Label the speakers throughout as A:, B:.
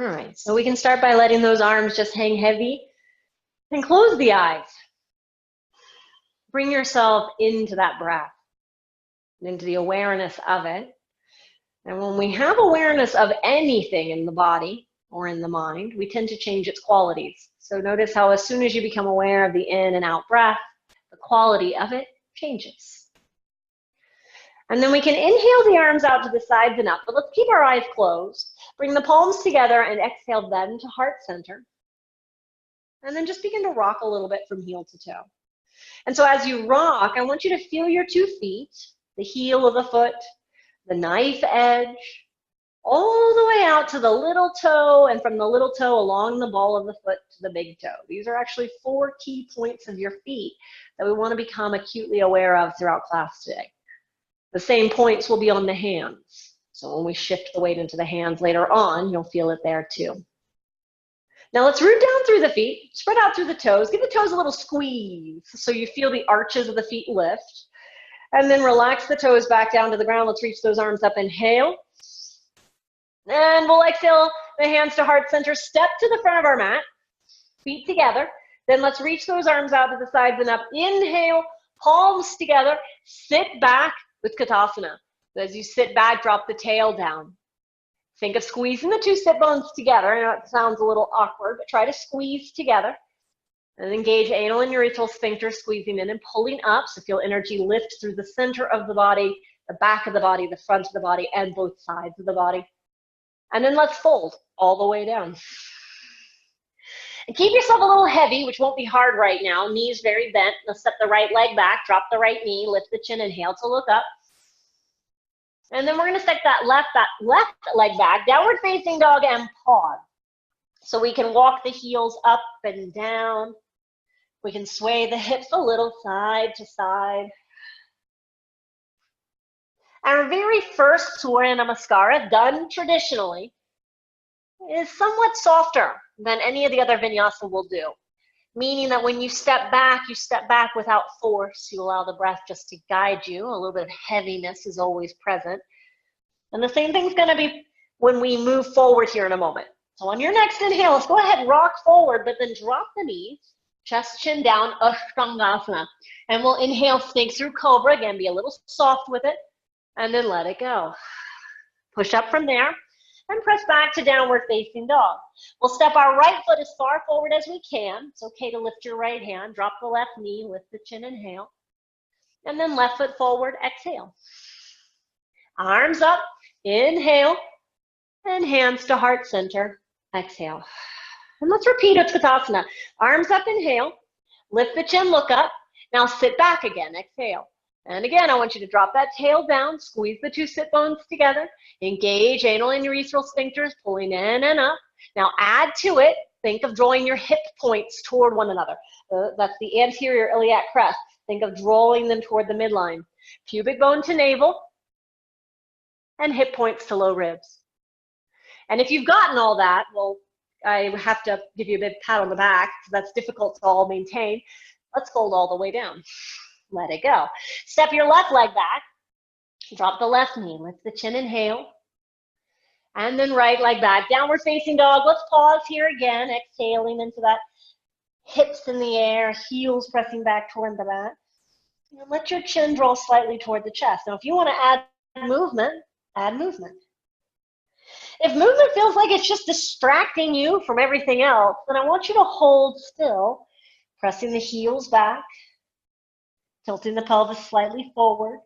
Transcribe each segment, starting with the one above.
A: right, so we can start by letting those arms just hang heavy and close the eyes. Bring yourself into that breath, into the awareness of it. And when we have awareness of anything in the body or in the mind, we tend to change its qualities. So notice how as soon as you become aware of the in and out breath, the quality of it changes. And then we can inhale the arms out to the sides and up, but let's keep our eyes closed. Bring the palms together and exhale then to heart center. And then just begin to rock a little bit from heel to toe. And so as you rock, I want you to feel your 2 feet, the heel of the foot, the knife edge, all the way out to the little toe, and from the little toe along the ball of the foot to the big toe. These are actually 4 key points of your feet that we want to become acutely aware of throughout class today. The same points will be on the hands. So when we shift the weight into the hands later on, you'll feel it there too. Now let's root down through the feet, spread out through the toes, give the toes a little squeeze so you feel the arches of the feet lift. And then relax the toes back down to the ground. Let's reach those arms up, inhale. And we'll exhale the hands to heart center, step to the front of our mat, feet together. Then let's reach those arms out to the sides and up. Inhale, palms together, sit back with Katasana. As you sit back, drop the tail down. Think of squeezing the 2 sit bones together. I know it sounds a little awkward, but try to squeeze together. And engage anal and urethral sphincter, squeezing in and pulling up. So feel energy lift through the center of the body, the back of the body, the front of the body, and both sides of the body. And then let's fold all the way down. And keep yourself a little heavy, which won't be hard right now. Knees very bent. Let's step the right leg back, drop the right knee, lift the chin, inhale to look up. And then we're going to stick that left leg back, downward facing dog, and pause. So we can walk the heels up and down. We can sway the hips a little side to side. Our very first Surya Namaskara, done traditionally, is somewhat softer than any of the other vinyasa will do. Meaning that when you step back without force. You allow the breath just to guide you. A little bit of heaviness is always present. And the same thing's going to be when we move forward here in a moment. So on your next inhale, let's go ahead, rock forward, but then drop the knees, chest, chin down, Ashtangasana. And we'll inhale, snake through cobra. Again, be a little soft with it, and then let it go. Push up from there. And press back to downward facing dog. We'll step our right foot as far forward as we can. It's okay to lift your right hand. Drop the left knee, lift the chin, inhale. And then left foot forward, exhale. Arms up, inhale. And hands to heart center, exhale. And let's repeat Utkatasana. Arms up, inhale. Lift the chin, look up. Now sit back again, exhale. And again, I want you to drop that tail down, squeeze the 2 sit bones together, engage anal and urethral sphincters, pulling in and up. Now add to it, think of drawing your hip points toward one another. That's the anterior iliac crest. Think of drawing them toward the midline. Pubic bone to navel, and hip points to low ribs. And if you've gotten all that, well, I have to give you a big pat on the back, because that's difficult to all maintain. Let's fold all the way down. Let it go. Step your left leg back. Drop the left knee. Lift the chin, inhale. And then right leg back. Downward facing dog. Let's pause here again. Exhaling into that hips in the air, heels pressing back toward the mat. And let your chin draw slightly toward the chest. Now, if you want to add movement, add movement. If movement feels like it's just distracting you from everything else, then I want you to hold still, pressing the heels back. Tilting the pelvis slightly forward.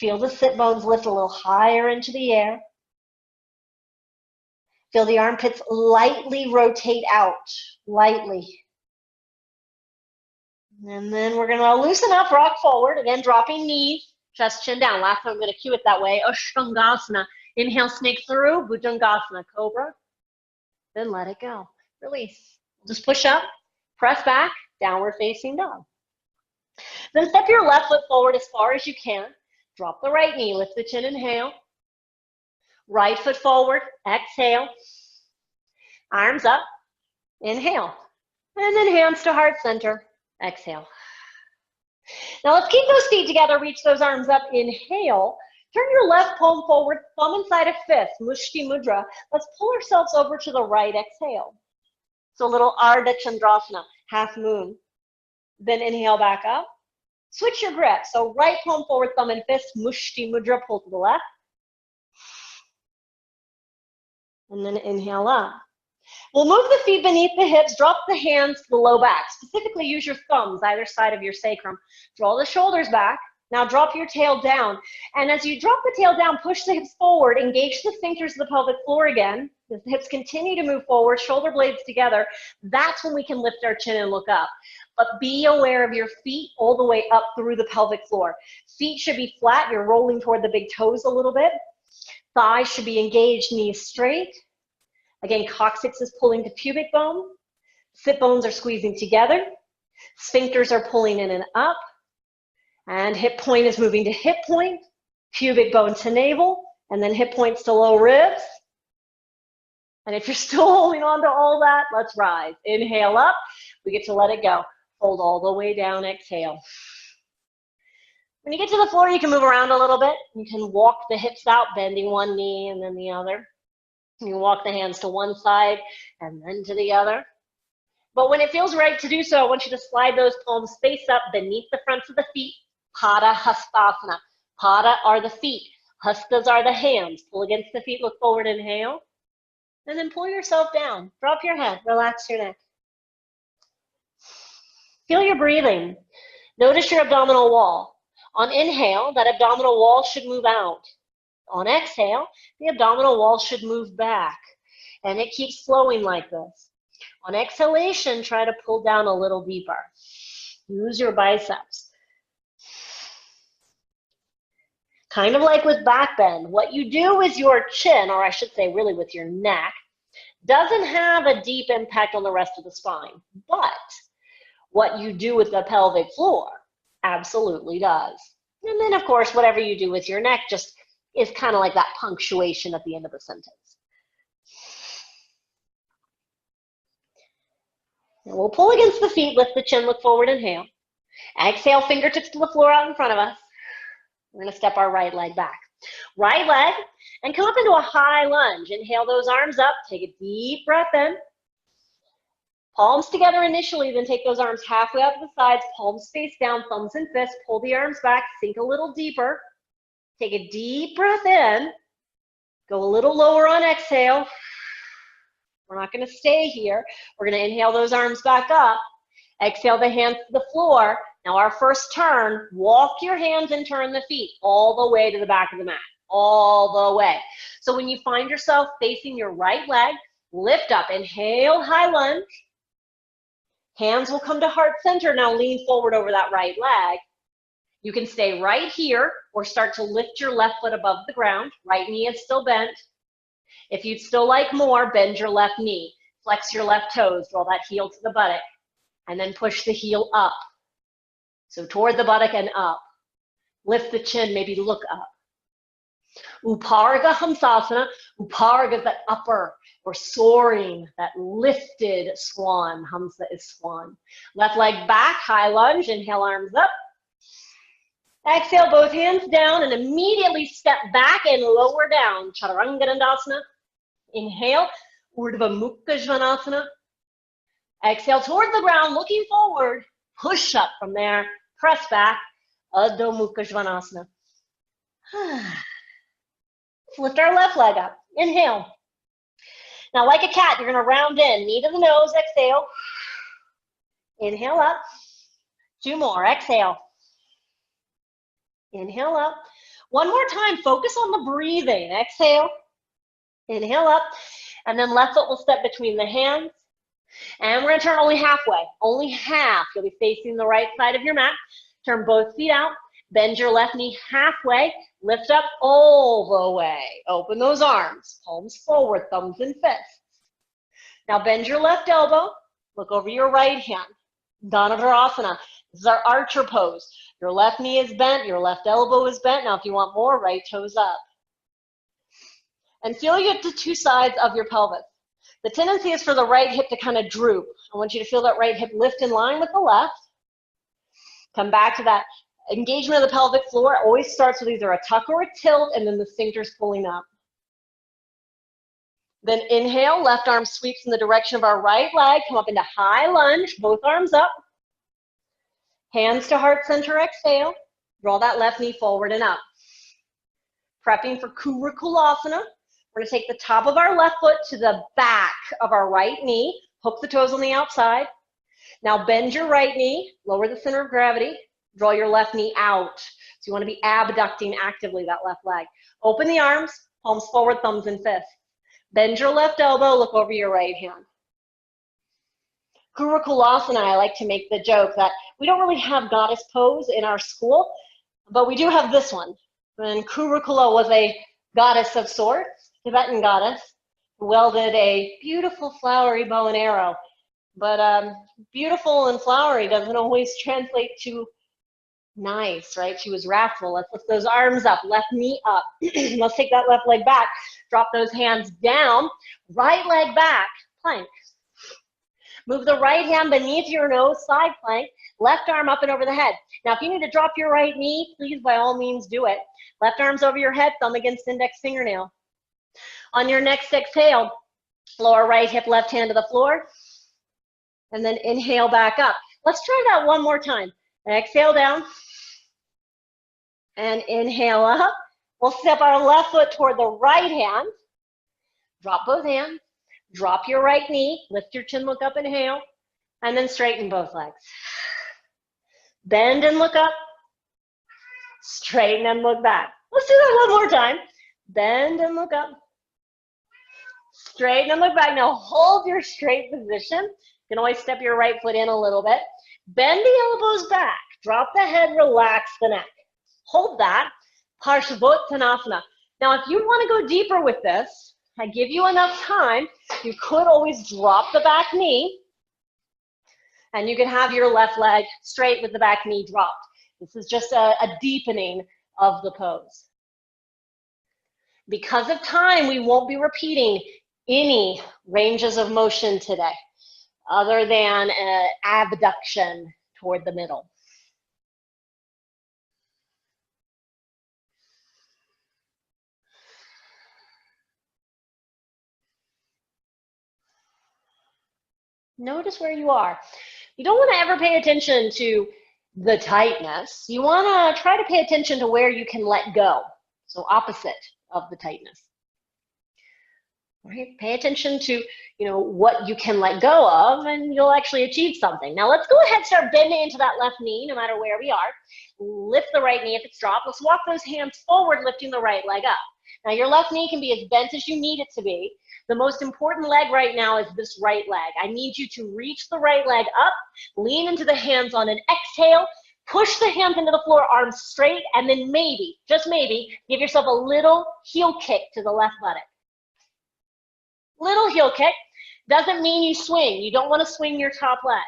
A: Feel the sit bones lift a little higher into the air. Feel the armpits lightly rotate out, lightly. And then we're going to loosen up, rock forward. Again, dropping knees, chest, chin down. Last time I'm going to cue it that way. Ashtangasana. Inhale, snake through, Bhujangasana, cobra. Then let it go. Release. Just push up, press back, downward facing dog. Then step your left foot forward as far as you can. Drop the right knee, lift the chin, inhale. Right foot forward, exhale. Arms up, inhale. And then hands to heart center, exhale. Now let's keep those feet together, reach those arms up, inhale Turn your left palm forward, thumb inside a fist, Mushti Mudra. Let's pull ourselves over to the right, exhale. So a little Ardha Chandrasana, half moon. Then inhale back up. Switch your grip. So right palm forward, thumb and fist, Mushti Mudra, pull to the left. And then inhale up. We'll move the feet beneath the hips, drop the hands to the low back. Specifically, use your thumbs either side of your sacrum. Draw the shoulders back. Now drop your tail down. And as you drop the tail down, push the hips forward, engage the sphincters of the pelvic floor again. As the hips continue to move forward, shoulder blades together, that's when we can lift our chin and look up. But be aware of your feet all the way up through the pelvic floor. Feet should be flat. You're rolling toward the big toes a little bit. Thighs should be engaged, knees straight. Again, coccyx is pulling to pubic bone. Sit bones are squeezing together. Sphincters are pulling in and up. And hip point is moving to hip point. Pubic bone to navel. And then hip points to low ribs. And if you're still holding on to all that, let's rise. Inhale up. We get to let it go. Fold all the way down. Exhale. When you get to the floor, you can move around a little bit. You can walk the hips out, bending one knee and then the other. You can walk the hands to one side and then to the other. But when it feels right to do so, I want you to slide those palms face up beneath the fronts of the feet. Pada Hastasana. Pada are the feet. Hastas are the hands. Pull against the feet, look forward, inhale. And then pull yourself down. Drop your head, relax your neck. Feel your breathing. Notice your abdominal wall. On inhale, that abdominal wall should move out. On exhale, the abdominal wall should move back. And it keeps flowing like this. On exhalation, try to pull down a little deeper. Use your biceps. Kind of like with back bend, what you do is your chin, or I should say really with your neck, doesn't have a deep impact on the rest of the spine. But what you do with the pelvic floor absolutely does. And then, of course, whatever you do with your neck just is kind of like that punctuation at the end of the sentence. Now we'll pull against the feet, lift the chin, look forward, inhale. Exhale, fingertips to the floor out in front of us. We're going to step our right leg back. Right leg, and come up into a high lunge. Inhale those arms up, take a deep breath in. Palms together initially, then take those arms halfway out to the sides, palms face down, thumbs and fists, pull the arms back, sink a little deeper. Take a deep breath in, go a little lower on exhale. We're not going to stay here. We're going to inhale those arms back up. Exhale the hands to the floor. Now our first turn, walk your hands and turn the feet all the way to the back of the mat, all the way. So when you find yourself facing your right leg, lift up, inhale, high lunge. Hands will come to heart center. Now lean forward over that right leg. You can stay right here or start to lift your left foot above the ground. Right knee is still bent. If you'd still like more, bend your left knee. Flex your left toes, draw that heel to the buttock, and then push the heel up. So toward the buttock and up. Lift the chin, maybe look up. Uparga Hamsasana. Uparga is that upper or soaring, that lifted swan. Hamsa is swan. Left leg back, high lunge, inhale arms up. Exhale, both hands down and immediately step back and lower down. Chaturanga Dandasana. Inhale, Urdhva Mukha Svanasana. Exhale toward the ground, looking forward. Push up from there, press back, Adho Mukha Svanasana. Let's lift our left leg up. Inhale. Now, like a cat, you're going to round in. Knee to the nose, exhale. Inhale up. 2 more, exhale. Inhale up. 1 more time, focus on the breathing. Exhale. Inhale up. And then left foot will step between the hands. And we're going to turn only halfway. Only half. You'll be facing the right side of your mat. Turn both feet out. Bend your left knee halfway. Lift up all the way. Open those arms. Palms forward, thumbs and fists. Now bend your left elbow. Look over your right hand. Dhanurasana. This is our archer pose. Your left knee is bent. Your left elbow is bent. Now if you want more, right toes up. And feel you get to 2 sides of your pelvis. The tendency is for the right hip to kind of droop. I want you to feel that right hip lift in line with the left. Come back to that Engagement of the pelvic floor always starts with either a tuck or a tilt, and then the sphincter's pulling up. Then inhale, left arm sweeps in the direction of our right leg, come up into high lunge, both arms up. Hands to heart center, exhale. Draw that left knee forward and up. Prepping for Kurukulasana. We're gonna take the top of our left foot to the back of our right knee, hook the toes on the outside. Now bend your right knee, lower the center of gravity, draw your left knee out. So you wanna be abducting actively that left leg. Open the arms, palms forward, thumbs and fists. Bend your left elbow, look over your right hand. Kurukulasana, I like to make the joke that we don't really have goddess pose in our school, but we do have this one. And Kurukula was a goddess of sorts, Tibetan goddess, who wielded a beautiful flowery bow and arrow. But beautiful and flowery doesn't always translate to nice, right? She was wrathful. Let's lift those arms up, left knee up. Let's take that left leg back. Drop those hands down, right leg back, plank. Move the right hand beneath your nose, side plank, left arm up and over the head. Now, if you need to drop your right knee, please, by all means, do it. Left arm's over your head, thumb against index fingernail. On your next exhale, lower right hip, left hand to the floor, and then inhale back up. Let's try that one more time. Exhale down, and inhale up. We'll step our left foot toward the right hand. Drop both hands. Drop your right knee. Lift your chin, look up, inhale. And then straighten both legs. Bend and look up. Straighten and look back. Let's do that one more time. Bend and look up. Straighten and look back. Now hold your straight position. You can always step your right foot in a little bit. Bend the elbows back. Drop the head, relax the neck. Hold that. Parsvottanasana. Now, if you want to go deeper with this, I give you enough time, you could always drop the back knee, and you can have your left leg straight with the back knee dropped. This is just a deepening of the pose. Because of time, we won't be repeating any ranges of motion today, other than abduction toward the middle. Notice where you are. You don't want to ever pay attention to the tightness. You want to try to pay attention to where you can let go. So opposite of the tightness. Right? Pay attention to, what you can let go of, and you'll actually achieve something. Now let's go ahead and start bending into that left knee, no matter where we are. Lift the right knee if it's dropped. Let's walk those hands forward, lifting the right leg up. Now your left knee can be as bent as you need it to be. The most important leg right now is this right leg. I need you to reach the right leg up, lean into the hands on an exhale, push the hands into the floor, arms straight, and then maybe, just maybe, give yourself a little heel kick to the left buttock. Little heel kick doesn't mean you swing. You don't want to swing your top leg.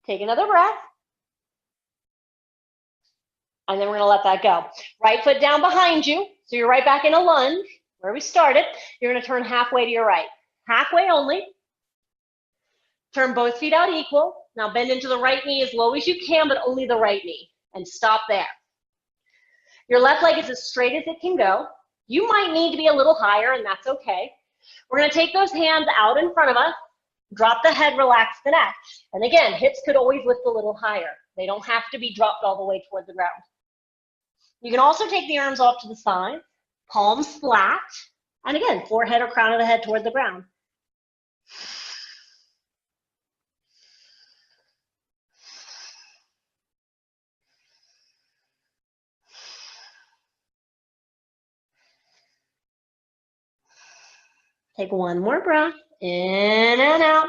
A: Take another breath. And then we're gonna let that go. Right foot down behind you. So you're right back in a lunge where we started. You're gonna turn halfway to your right. Halfway only. Turn both feet out equal. Now bend into the right knee as low as you can, but only the right knee. And stop there. Your left leg is as straight as it can go. You might need to be a little higher, and that's okay. We're gonna take those hands out in front of us. Drop the head, relax the neck. And again, hips could always lift a little higher. They don't have to be dropped all the way toward the ground. You can also take the arms off to the side, palms flat, and again, forehead or crown of the head toward the ground. Take one more breath, in and out.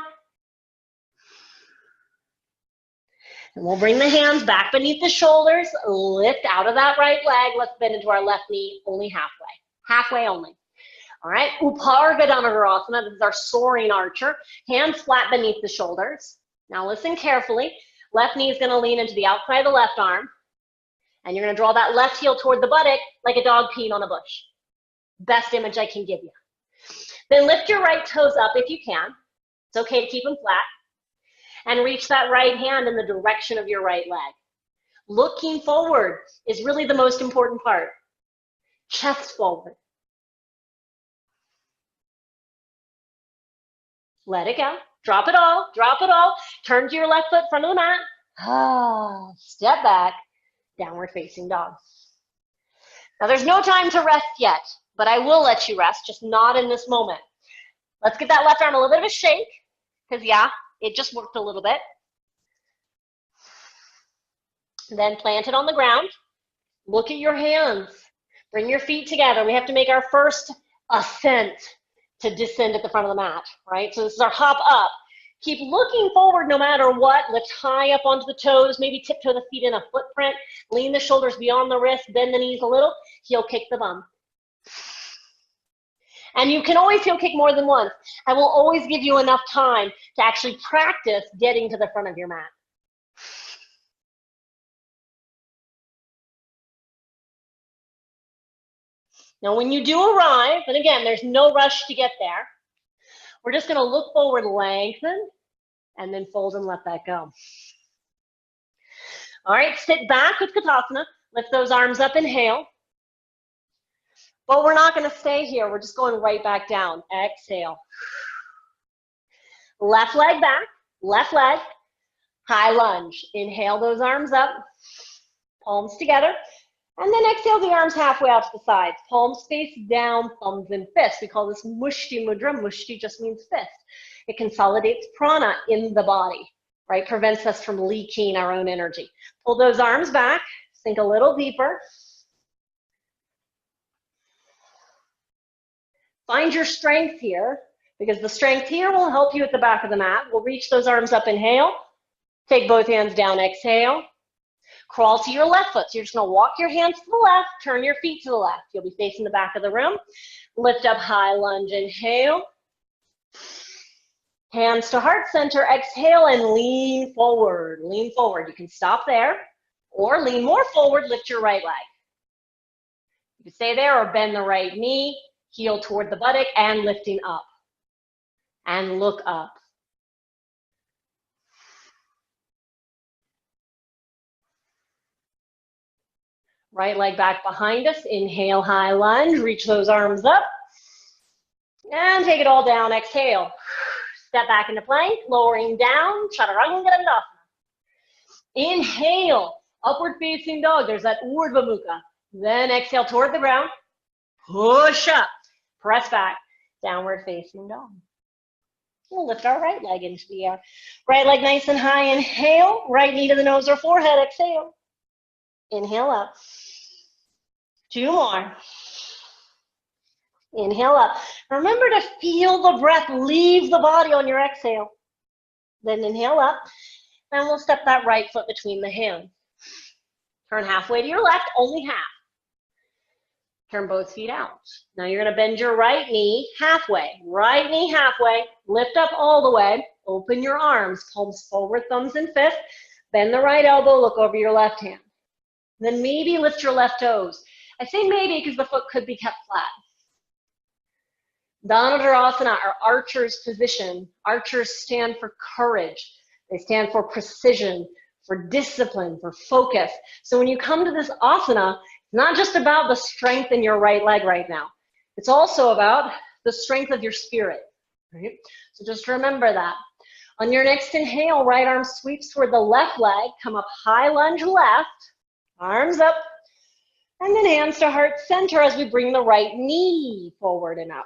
A: And we'll bring the hands back beneath the shoulders, lift out of that right leg. Let's bend into our left knee only halfway. Halfway only. All right, Upargadanagarasana, this is our soaring archer. Hands flat beneath the shoulders. Now listen carefully. Left knee is gonna lean into the outside of the left arm. And you're gonna draw that left heel toward the buttock like a dog peeing on a bush. Best image I can give you. Then lift your right toes up if you can. It's okay to keep them flat. And reach that right hand in the direction of your right leg. Looking forward is really the most important part. Chest forward. Let it go. Drop it all. Drop it all. Turn to your left foot, front of the mat. Step back. Downward facing dog. Now there's no time to rest yet, but I will let you rest, just not in this moment. Let's give that left arm a little bit of a shake, because yeah, it just worked a little bit. Then plant it on the ground. Look at your hands. Bring your feet together. We have to make our first ascent to descend at the front of the mat, right? So this is our hop up. Keep looking forward no matter what. Lift high up onto the toes. Maybe tiptoe the feet in a footprint. Lean the shoulders beyond the wrist. Bend the knees a little. Heel kick the bum. And you can always heel kick more than once. I will always give you enough time to actually practice getting to the front of your mat. Now, when you do arrive, and again, there's no rush to get there, we're just going to look forward, lengthen, and then fold and let that go. All right, sit back with Katasana. Lift those arms up, inhale. But we're not going to stay here. We're just going right back down. Exhale. Left leg back, left leg, high lunge. Inhale those arms up, palms together. And then exhale the arms halfway out to the sides. Palms face down, thumbs in fists. We call this mushti mudra. Mushti just means fist. It consolidates prana in the body, right? Prevents us from leaking our own energy. Pull those arms back, sink a little deeper. Find your strength here, because the strength here will help you at the back of the mat. We'll reach those arms up, inhale. Take both hands down, exhale. Crawl to your left foot. So you're just going to walk your hands to the left, turn your feet to the left. You'll be facing the back of the room. Lift up, high lunge, inhale. Hands to heart center, exhale, and lean forward. Lean forward. You can stop there, or lean more forward, lift your right leg. You can stay there or bend the right knee, heel toward the buttock, and lifting up. And look up. Right leg back behind us. Inhale, high lunge. Reach those arms up. And take it all down. Exhale. Step back into plank. Lowering down. Chaturanga Dandasana. Inhale. Upward facing dog. There's that Urdhva Mukha. Then exhale toward the ground. Push up. Press back. Downward facing dog. We'll lift our right leg into the air. Right leg nice and high. Inhale. Right knee to the nose or forehead. Exhale. Inhale up. 2 more. Inhale up. Remember to feel the breath leave the body on your exhale. Then inhale up. And we'll step that right foot between the hands. Turn halfway to your left, only half. Turn both feet out. Now you're going to bend your right knee halfway. Right knee halfway. Lift up all the way. Open your arms. Palms forward, thumbs in fists. Bend the right elbow. Look over your left hand. Then maybe lift your left toes. I say maybe because the foot could be kept flat. Dhanurasana, our archer's position. Archers stand for courage. They stand for precision, for discipline, for focus. So when you come to this asana, it's not just about the strength in your right leg right now. It's also about the strength of your spirit. Right? So just remember that. On your next inhale, right arm sweeps toward the left leg. Come up, high lunge left. Arms up, and then hands to heart center as we bring the right knee forward and up.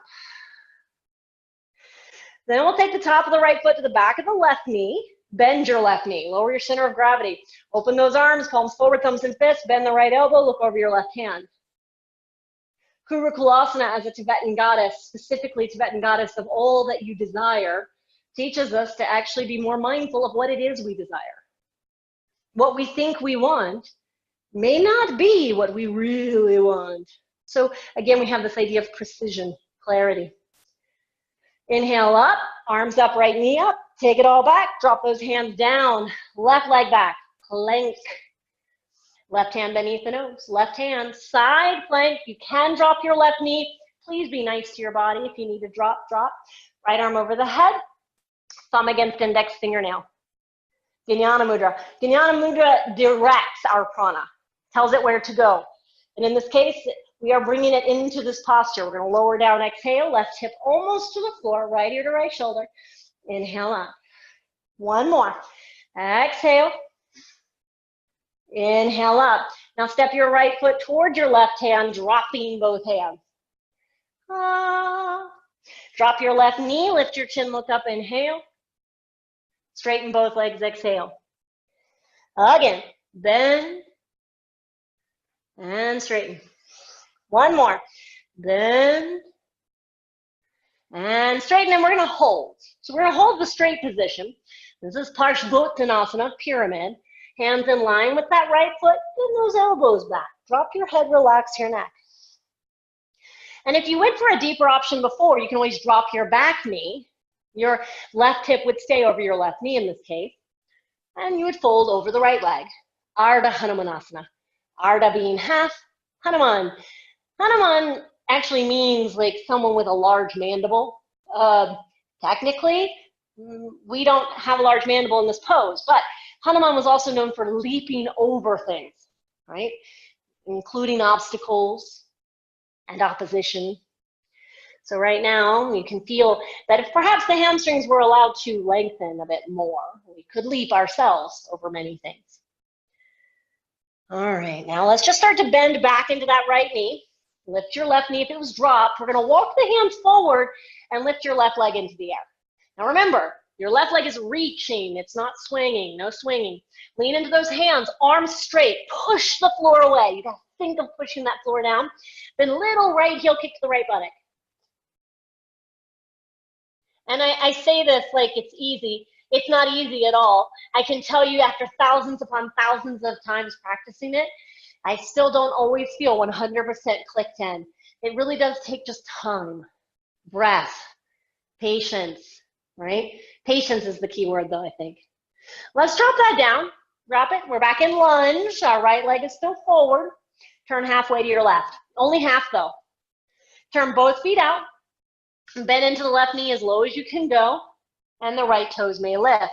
A: Then we'll take the top of the right foot to the back of the left knee. Bend your left knee. Lower your center of gravity. Open those arms, palms forward, thumbs in fists. Bend the right elbow. Look over your left hand. Kurukulasana, as a Tibetan goddess, specifically Tibetan goddess of all that you desire, teaches us to actually be more mindful of what it is we desire. What we think we want may not be what we really want. So again, we have this idea of precision, clarity. Inhale up, arms up, right knee up. Take it all back, drop those hands down. Left leg back, plank. Left hand beneath the nose. Left hand, side plank. You can drop your left knee. Please be nice to your body. If you need to drop, drop. Right arm over the head, thumb against index fingernail. Jnana Mudra. Jnana Mudra directs our prana, tells it where to go. And in this case, we are bringing it into this posture. We're going to lower down, exhale, left hip almost to the floor, right ear to right shoulder. Inhale up. One more. Exhale. Inhale up. Now step your right foot towards your left hand, dropping both hands. Drop your left knee, lift your chin, look up, inhale. Straighten both legs, exhale. Again, bend and straighten. One more. Bend and straighten, and we're going to hold. So we're going to hold the straight position. This is Parshvottanasana, pyramid. Hands in line with that right foot, bend those elbows back. Drop your head, relax your neck. And if you went for a deeper option before, you can always drop your back knee. Your left hip would stay over your left knee in this case. And you would fold over the right leg. Ardha Hanumanasana. Ardha being half, Hanuman. Hanuman actually means like someone with a large mandible. Technically, we don't have a large mandible in this pose, but Hanuman was also known for leaping over things, right? Including obstacles and opposition. So right now, you can feel that if perhaps the hamstrings were allowed to lengthen a bit more, we could leap ourselves over many things. All right, now let's just start to bend back into that right knee. Lift your left knee if it was dropped. We're gonna walk the hands forward and lift your left leg into the air. Now remember, your left leg is reaching, it's not swinging, no swinging. Lean into those hands, arms straight, push the floor away. You gotta think of pushing that floor down. Then little right heel kick to the right buttock. And I say this like it's easy. It's not easy at all. I can tell you after thousands upon thousands of times practicing it, I still don't always feel 100% clicked in. It really does take just time, breath, patience, right? Patience is the key word though, I think. Let's drop that down, drop it. We're back in lunge. Our right leg is still forward. Turn halfway to your left. Only half though. Turn both feet out. Bend into the left knee as low as you can go, and the right toes may lift.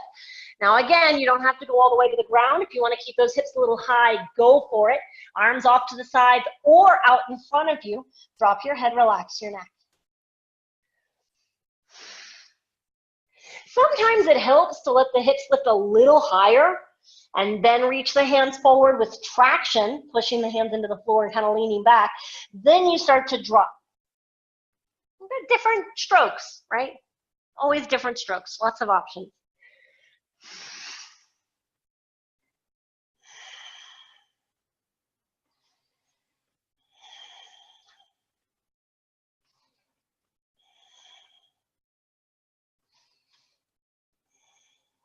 A: Now again, you don't have to go all the way to the ground. If you want to keep those hips a little high, go for it. Arms off to the sides or out in front of you. Drop your head, relax your neck. Sometimes it helps to let the hips lift a little higher and then reach the hands forward with traction, pushing the hands into the floor and kind of leaning back. Then you start to drop. Different strokes, right? Always different strokes, lots of options.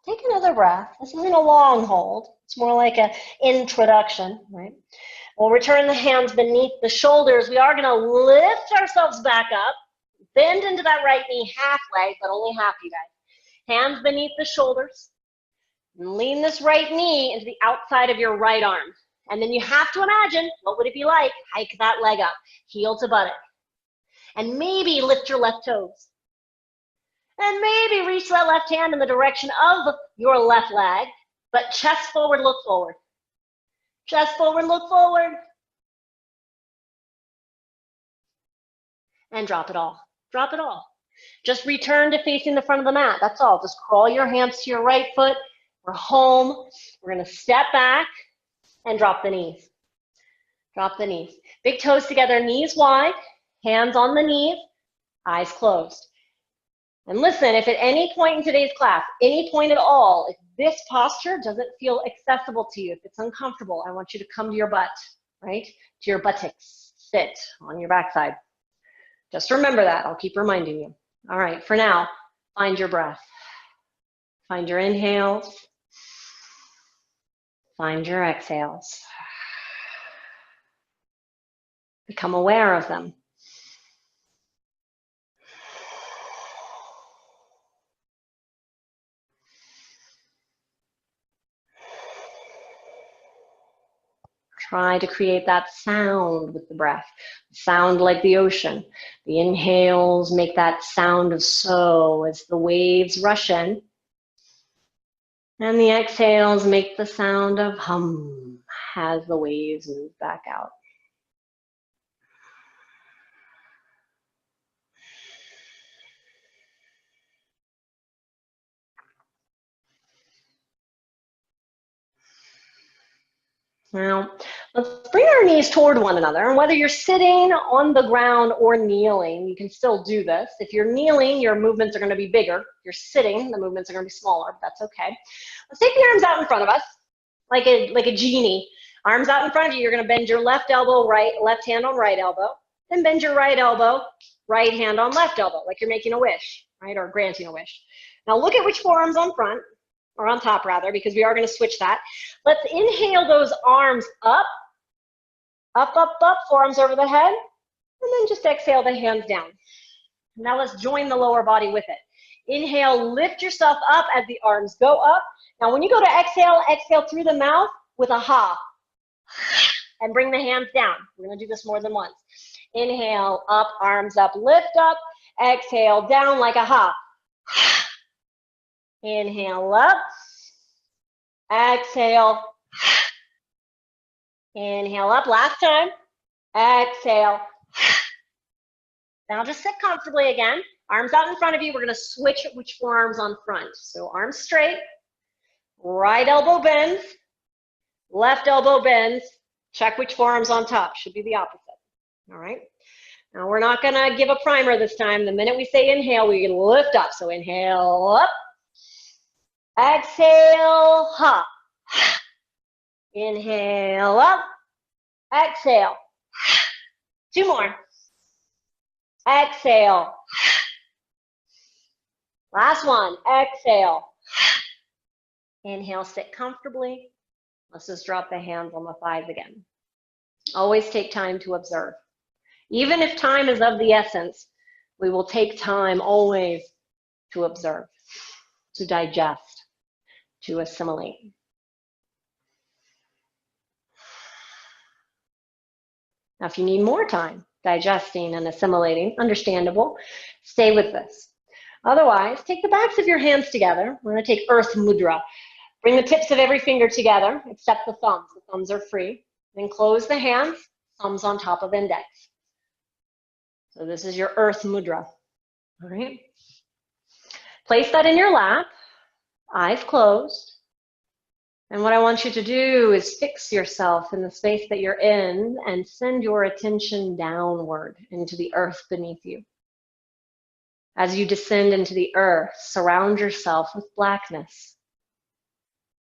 A: Take another breath. This isn't a long hold. It's more like an introduction, right? We'll return the hands beneath the shoulders. We are going to lift ourselves back up. Bend into that right knee halfway, but only half, you guys. Hands beneath the shoulders. And lean this right knee into the outside of your right arm. And then you have to imagine, what would it be like? Hike that leg up, heel to buttock. And maybe lift your left toes. And maybe reach that left hand in the direction of your left leg, but chest forward, look forward. Chest forward, look forward. And drop it all. Drop it all. Just return to facing the front of the mat. That's all. Just crawl your hands to your right foot. We're home. We're going to step back and drop the knees. Drop the knees. Big toes together, knees wide, hands on the knees, eyes closed. And listen, if at any point in today's class, any point at all, if this posture doesn't feel accessible to you, if it's uncomfortable, I want you to come to your butt, right? To your buttocks. Sit on your backside. Just remember that. I'll keep reminding you. All right, for now, find your breath. Find your inhales. Find your exhales. Become aware of them. Try to create that sound with the breath. Sound like the ocean. The inhales make that sound of so as the waves rush in. And the exhales make the sound of hum as the waves move back out. Now, let's bring our knees toward one another. And whether you're sitting on the ground or kneeling, you can still do this. If you're kneeling, your movements are going to be bigger. If you're sitting, the movements are going to be smaller, but that's okay. Let's take the arms out in front of us, like a genie. Arms out in front of you. You're going to bend your left elbow, left hand on right elbow. Then bend your right elbow, right hand on left elbow, like you're making a wish, right, or granting a wish. Now look at which forearm's on front. Or on top rather, because we are going to switch that. Let's inhale those arms up, up, up, up, forearms over the head, and then just exhale the hands down. Now let's join the lower body with it. Inhale, lift yourself up as the arms go up. Now when you go to exhale, exhale through the mouth with a ha, and bring the hands down. We're going to do this more than once. Inhale, up, arms up, lift up, exhale, down like a ha. Inhale up, exhale, inhale up, last time, exhale. Now just sit comfortably again, arms out in front of you. We're gonna switch which forearm's on front. So arms straight, right elbow bends, left elbow bends, check which forearm's on top, should be the opposite, all right? Now we're not gonna give a primer this time. The minute we say inhale, we can lift up. So inhale up, exhale, ha. Inhale up, exhale. Two more. Exhale. Last one, exhale. Inhale, sit comfortably. Let's just drop the hands on the thighs again. Always take time to observe. Even if time is of the essence, we will take time always to observe, to digest, to assimilate. Now, if you need more time digesting and assimilating, understandable, stay with this. Otherwise, take the backs of your hands together. We're going to take Earth Mudra. Bring the tips of every finger together, except the thumbs. The thumbs are free. Then close the hands, thumbs on top of index. So this is your Earth Mudra. All right. Place that in your lap, eyes closed. And what I want you to do is fix yourself in the space that you're in and send your attention downward into the earth beneath you. As you descend into the earth, surround yourself with blackness.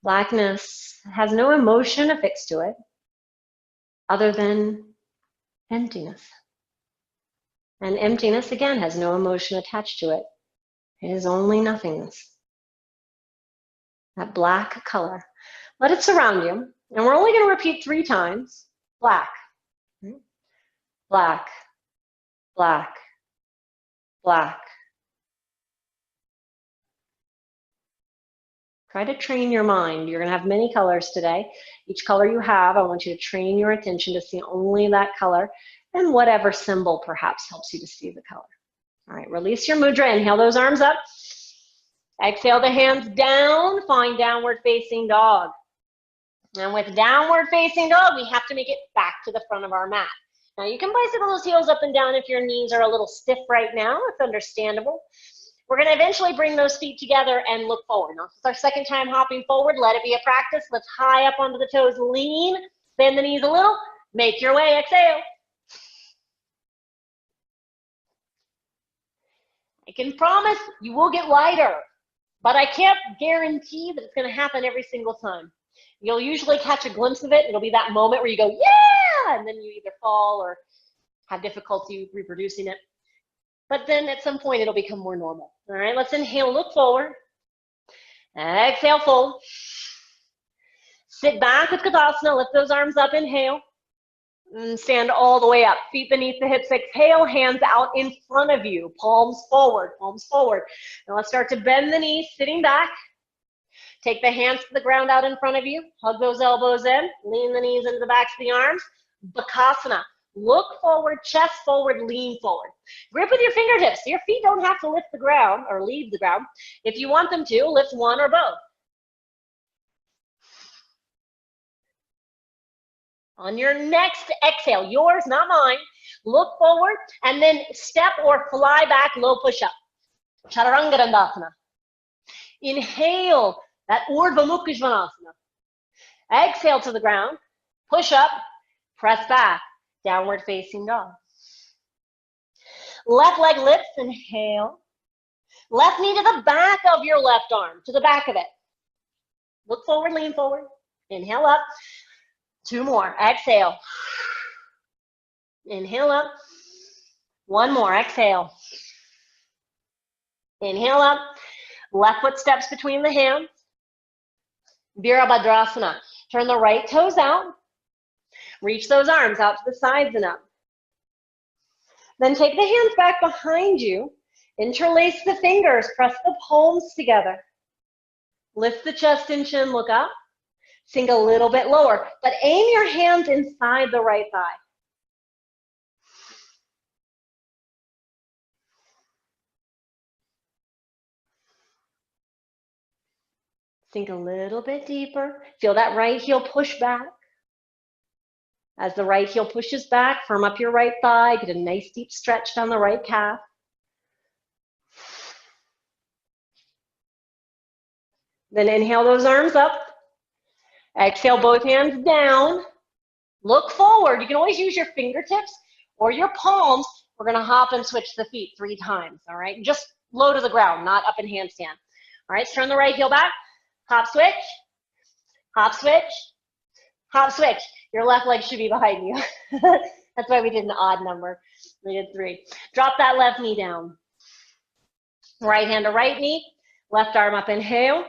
A: Blackness has no emotion affixed to it other than emptiness. And emptiness, again, has no emotion attached to it. It is only nothingness. That black color. Let it surround you. And we're only going to repeat 3 times. Black. Black. Black. Black. Try to train your mind. You're going to have many colors today. Each color you have, I want you to train your attention to see only that color and whatever symbol perhaps helps you to see the color. All right, release your mudra. Inhale those arms up. Exhale the hands down. Find downward facing dog. And with downward facing dog, we have to make it back to the front of our mat. Now you can bicycle those heels up and down if your knees are a little stiff right now. It's understandable. We're going to eventually bring those feet together and look forward. Now, this is our second time hopping forward. Let it be a practice. Let's high up onto the toes, lean, bend the knees a little, make your way, exhale. I can promise you will get lighter, but I can't guarantee that it's going to happen every single time. You'll usually catch a glimpse of it. It'll be that moment where you go, yeah, and then you either fall or have difficulty reproducing it. But then at some point, it'll become more normal. All right, let's inhale, look forward. Exhale, fold. Sit back with Tadasana. Lift those arms up, inhale. And stand all the way up. Feet beneath the hips. Exhale, hands out in front of you. Palms forward, palms forward. Now let's start to bend the knees, sitting back. Take the hands to the ground out in front of you. Hug those elbows in. Lean the knees into the backs of the arms. Bakasana. Look forward, chest forward, lean forward. Grip with your fingertips. Your feet don't have to lift the ground or leave the ground. If you want them to, lift one or both. On your next exhale, yours, not mine, look forward and then step or fly back, low push-up. Chaturanga Dandasana. Inhale, that Urdhva Mukha Svanasana. Exhale to the ground, push up, press back, downward facing dog. Left leg lifts, inhale. Left knee to the back of your left arm, to the back of it. Look forward, lean forward. Inhale up. 2 more, exhale. Inhale up. 1 more, exhale. Inhale up. Left foot steps between the hands. Virabhadrasana. Turn the right toes out. Reach those arms out to the sides and up. Then take the hands back behind you. Interlace the fingers. Press the palms together. Lift the chest and chin. Look up. Sink a little bit lower. But aim your hands inside the right thigh. Sink a little bit deeper. Feel that right heel push back. As the right heel pushes back, firm up your right thigh. Get a nice deep stretch down the right calf. Then inhale those arms up. Exhale both hands down. Look forward. You can always use your fingertips or your palms. We're going to hop and switch the feet 3 times, all right? Just low to the ground, not up in handstand. All right, so turn the right heel back. Hop switch, hop switch, hop switch. Your left leg should be behind you. That's why we did an odd number. We did 3. Drop that left knee down. Right hand to right knee, left arm up, inhale.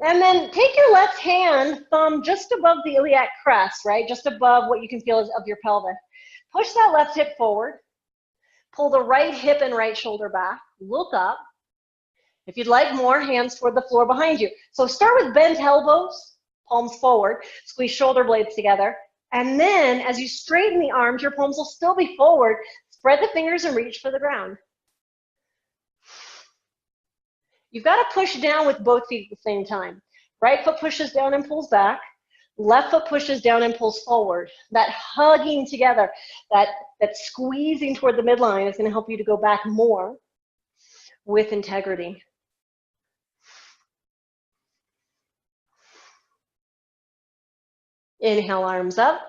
A: And then take your left hand, thumb just above the iliac crest, right? Just above what you can feel is of your pelvis. Push that left hip forward. Pull the right hip and right shoulder back. Look up. If you'd like more, hands toward the floor behind you. So start with bent elbows, palms forward, squeeze shoulder blades together. And then as you straighten the arms, your palms will still be forward. Spread the fingers and reach for the ground. You've got to push down with both feet at the same time. Right foot pushes down and pulls back. Left foot pushes down and pulls forward. That hugging together, that squeezing toward the midline is going to help you to go back more with integrity. Inhale, arms up.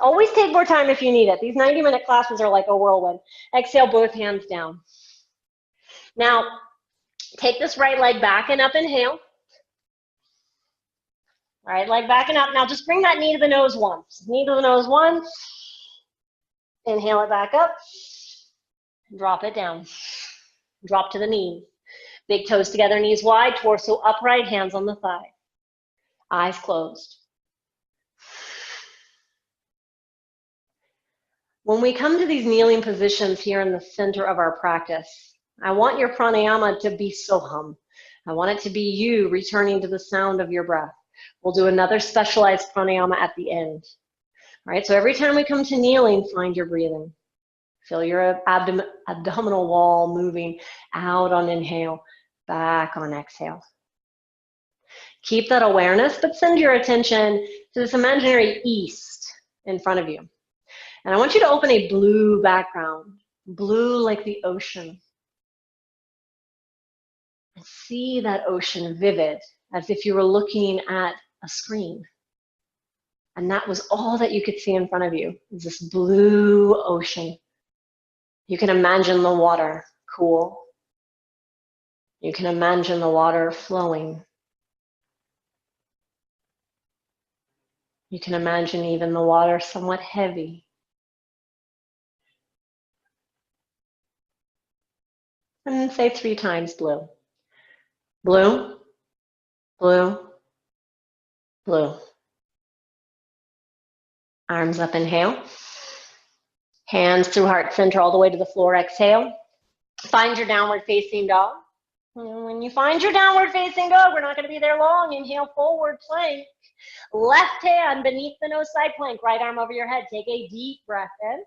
A: Always take more time if you need it. These 90-minute classes are like a whirlwind. Exhale, both hands down. Now, take this right leg back and up, inhale. Right leg back and up. Now just bring that knee to the nose once. Knee to the nose once. Inhale it back up. Drop it down. Drop to the knees. Big toes together, knees wide, torso upright, hands on the thigh. Eyes closed. When we come to these kneeling positions here in the center of our practice, I want your pranayama to be soham. I want it to be you returning to the sound of your breath. We'll do another specialized pranayama at the end. All right, so every time we come to kneeling, find your breathing. Feel your abdominal wall moving out on inhale, back on exhale. Keep that awareness, but send your attention to this imaginary east in front of you. And I want you to open a blue background, blue like the ocean. And see that ocean vivid, as if you were looking at a screen. And that was all that you could see in front of you, is this blue ocean. You can imagine the water cool. You can imagine the water flowing. You can imagine even the water somewhat heavy. And then say 3 times blue. Blue, blue, blue. Arms up, inhale. Hands through heart center all the way to the floor, exhale. Find your downward facing dog. And when you find your downward facing dog, we're not going to be there long. Inhale, forward plank. Left hand beneath the nose, side plank. Right arm over your head. Take a deep breath in.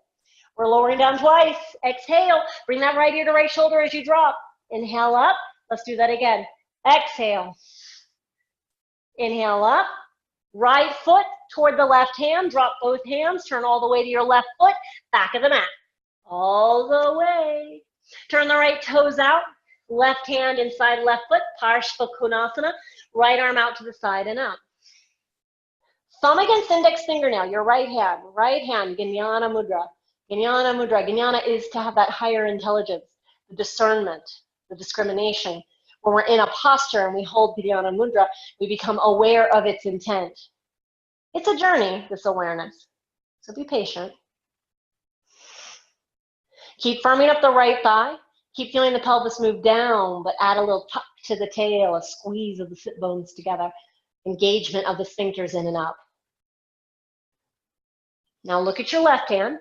A: We're lowering down twice. Exhale. Bring that right ear to right shoulder as you drop. Inhale up. Let's do that again. Exhale. Inhale up. Right foot toward the left hand. Drop both hands. Turn all the way to your left foot. Back of the mat. All the way. Turn the right toes out. Left hand inside left foot. Parshva Konasana. Right arm out to the side and up. Thumb against index fingernail. Your right hand. Right hand. Jnana Mudra. Jnana Mudra. Jnana is to have that higher intelligence, the discernment, the discrimination. When we're in a posture and we hold Jnana Mudra, we become aware of its intent. It's a journey, this awareness. So be patient. Keep firming up the right thigh. Keep feeling the pelvis move down, but add a little tuck to the tail, a squeeze of the sit bones together, engagement of the sphincters in and up. Now look at your left hand.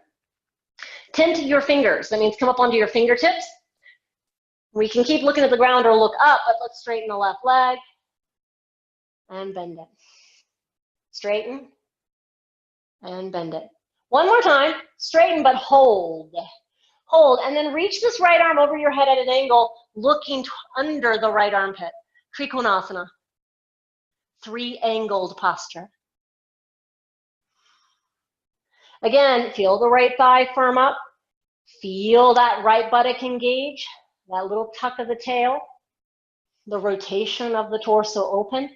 A: Tend to your fingers. That means come up onto your fingertips. We can keep looking at the ground or look up, but let's straighten the left leg and bend it. Straighten and bend it. One more time. Straighten, but hold. Hold, and then reach this right arm over your head at an angle, looking under the right armpit. Trikonasana. Three-angled posture. Again, feel the right thigh firm up. Feel that right buttock engage, that little tuck of the tail, the rotation of the torso open.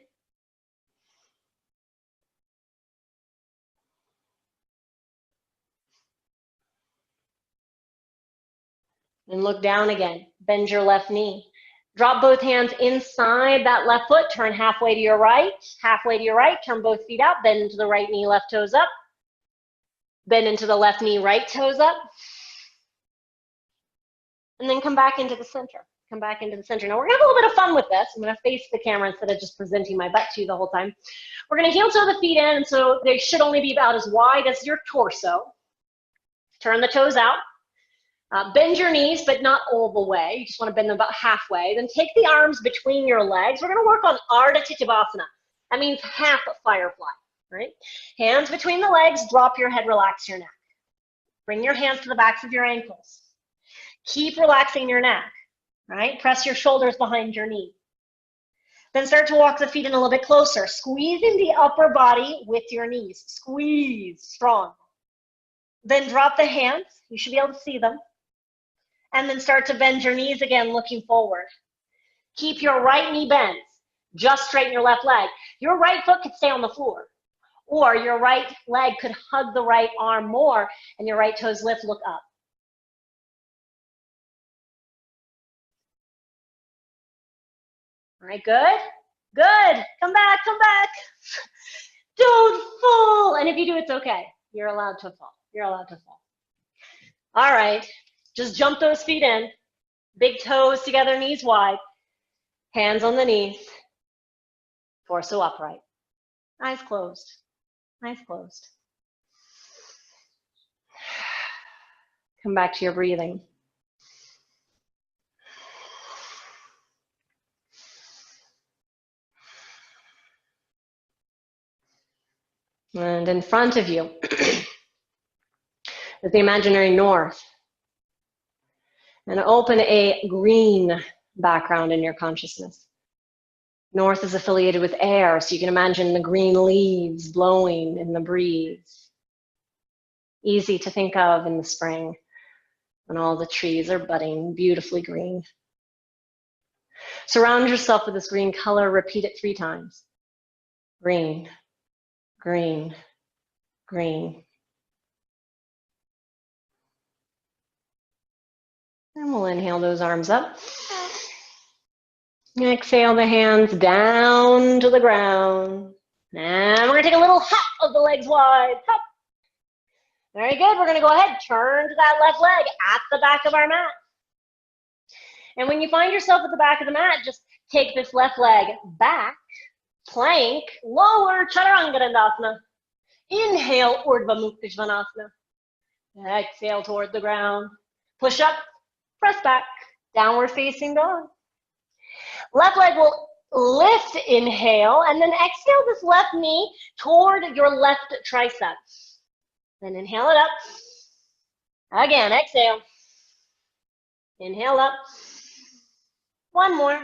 A: And look down again. Bend your left knee. Drop both hands inside that left foot. Turn halfway to your right. Halfway to your right. Turn both feet out. Bend into the right knee, left toes up. Bend into the left knee, right toes up. And then come back into the center. Come back into the center. Now we're going to have a little bit of fun with this. I'm going to face the camera instead of just presenting my butt to you the whole time. We're going to heel toe the feet in, and so they should only be about as wide as your torso. Turn the toes out. Bend your knees, but not all the way. You just want to bend them about halfway. Then take the arms between your legs. We're going to work on Ardha Tittabhasana. That means half firefly, right? Hands between the legs. Drop your head. Relax your neck. Bring your hands to the backs of your ankles. Keep relaxing your neck, right? Press your shoulders behind your knee. Then start to walk the feet in a little bit closer. Squeezing the upper body with your knees. Squeeze strong. Then drop the hands. You should be able to see them. And then start to bend your knees again, looking forward. Keep your right knee bent. Just straighten your left leg. Your right foot could stay on the floor. Or your right leg could hug the right arm more, and your right toes lift, look up. All right, good? Good. Come back, come back. Don't fall. And if you do, it's okay. You're allowed to fall. You're allowed to fall. All right. Just jump those feet in. Big toes together, knees wide. Hands on the knees. Torso upright. Eyes closed. Eyes closed. Come back to your breathing. And in front of you is the imaginary north. And open a green background in your consciousness. North is affiliated with air, so you can imagine the green leaves blowing in the breeze. Easy to think of in the spring when all the trees are budding beautifully green. Surround yourself with this green color. Repeat it 3 times. Green, green, green. And we'll inhale those arms up. Exhale the hands down to the ground. And we're going to take a little hop of the legs wide. Hop. Very good. We're going to go ahead, turn to that left leg at the back of our mat. And when you find yourself at the back of the mat, just take this left leg back, plank, lower, Chaturanga Dandasana. Inhale, Urdhva Mukta Svanasana. Exhale toward the ground. Push up, press back, downward facing dog. Left leg will lift, inhale, and then exhale this left knee toward your left tricep. Then inhale it up. Again, exhale. Inhale up. One more.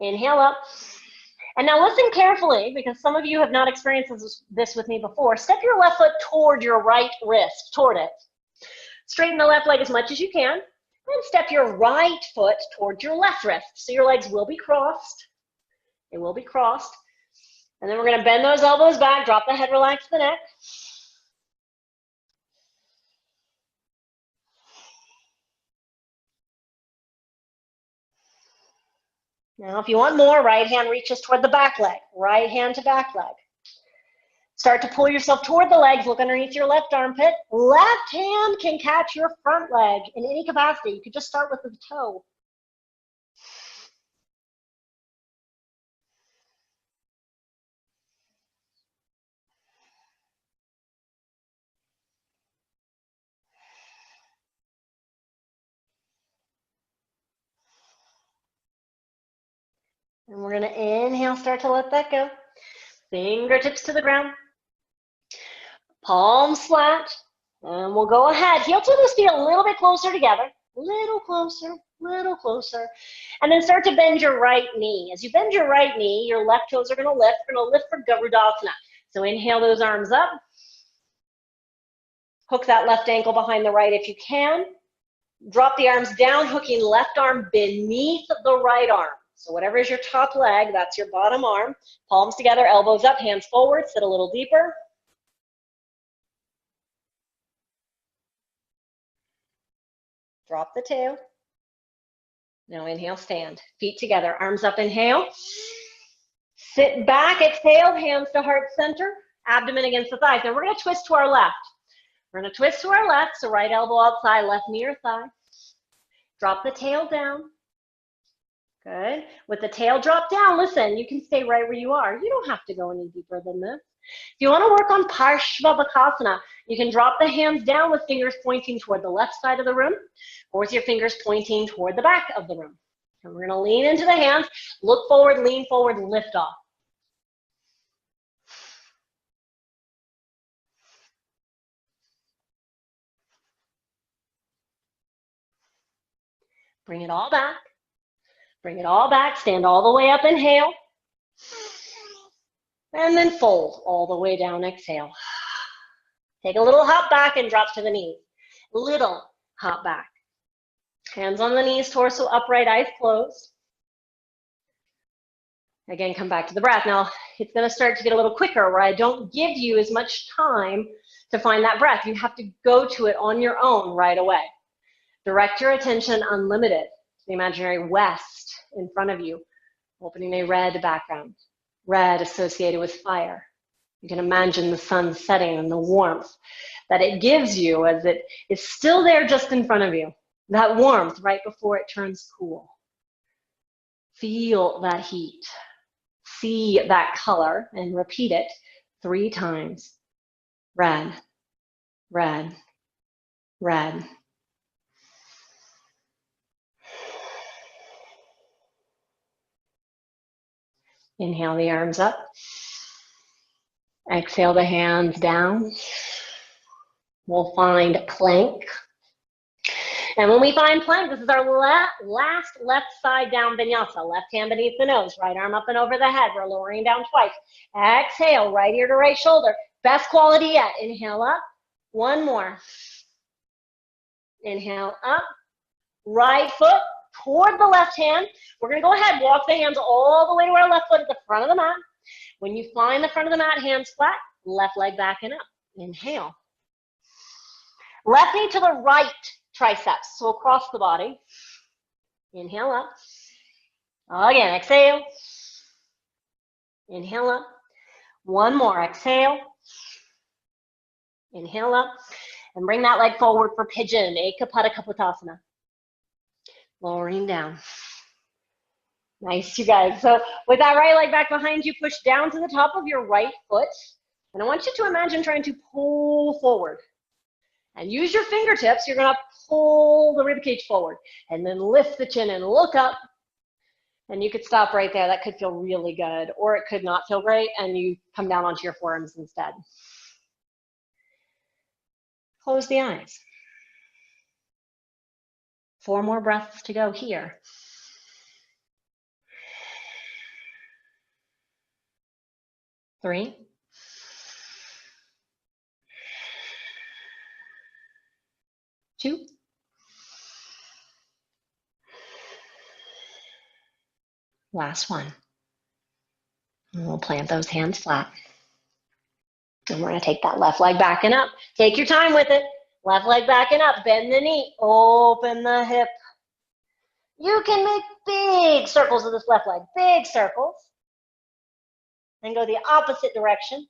A: Inhale up. And now listen carefully, because some of you have not experienced this with me before. Step your left foot toward your right wrist, toward it. Straighten the left leg as much as you can. Then step your right foot toward your left wrist. So your legs will be crossed. They will be crossed. And then we're going to bend those elbows back, drop the head, relax the neck. Now, if you want more, right hand reaches toward the back leg. Right hand to back leg. Start to pull yourself toward the legs. Look underneath your left armpit. Left hand can catch your front leg in any capacity. You could just start with the toe. And we're going to inhale, start to let that go. Fingertips to the ground. Palms flat. And we'll go ahead. Heel to those feet a little bit closer together. Little closer, little closer. And then start to bend your right knee. As you bend your right knee, your left toes are going to lift. We're going to lift for Garudasana. So inhale those arms up. Hook that left ankle behind the right if you can. Drop the arms down, hooking left arm beneath the right arm. So whatever is your top leg, that's your bottom arm. Palms together, elbows up, hands forward, sit a little deeper. Drop the tail. Now inhale, stand. Feet together, arms up, inhale. Sit back, exhale, hands to heart center, abdomen against the thighs. Now we're going to twist to our left. We're going to twist to our left, so right elbow outside, left knee or thigh. Drop the tail down. Good. With the tail drop down, listen, you can stay right where you are. You don't have to go any deeper than this. If you want to work on Parshvabhakasana, you can drop the hands down with fingers pointing toward the left side of the room, or with your fingers pointing toward the back of the room. And we're going to lean into the hands, look forward, lean forward, lift off. Bring it all back. Bring it all back. Stand all the way up. Inhale. And then fold all the way down. Exhale. Take a little hop back and drop to the knees. Little hop back. Hands on the knees, torso upright, eyes closed. Again, come back to the breath. Now, it's going to start to get a little quicker where I don't give you as much time to find that breath. You have to go to it on your own right away. Direct your attention unlimited to the imaginary west in front of you, opening a red background, red associated with fire. You can imagine the sun setting and the warmth that it gives you as it is still there just in front of you. That warmth right before it turns cool. Feel that heat. See that color and repeat it 3 times. Red, red, red. Inhale the arms up. Exhale the hands down. We'll find plank. And when we find plank, this is our last left side down vinyasa. Left hand beneath the nose, right arm up and over the head. We're lowering down twice. Exhale, right ear to right shoulder. Best quality yet. Inhale up. One more. Inhale up. Right foot toward the left hand. We're going to go ahead, walk the hands all the way to our left foot at the front of the mat. When you find the front of the mat, hands flat, left leg back and up. Inhale. Left knee to the right triceps, so across the body. Inhale up. Again, exhale. Inhale up. One more, exhale. Inhale up. And bring that leg forward for pigeon, Ekapada Kapotasana. Lowering down. Nice, you guys. So with that right leg back behind you, push down to the top of your right foot. And I want you to imagine trying to pull forward. And use your fingertips. You're going to pull the ribcage forward. And then lift the chin and look up. And you could stop right there. That could feel really good, or it could not feel great and you come down onto your forearms instead. Close the eyes. 4 more breaths to go here. 3. 2. Last one. And we'll plant those hands flat. And we're going to take that left leg back and up. Take your time with it. Left leg back and up. Bend the knee. Open the hip. You can make big circles with this left leg. Big circles. Then go the opposite direction.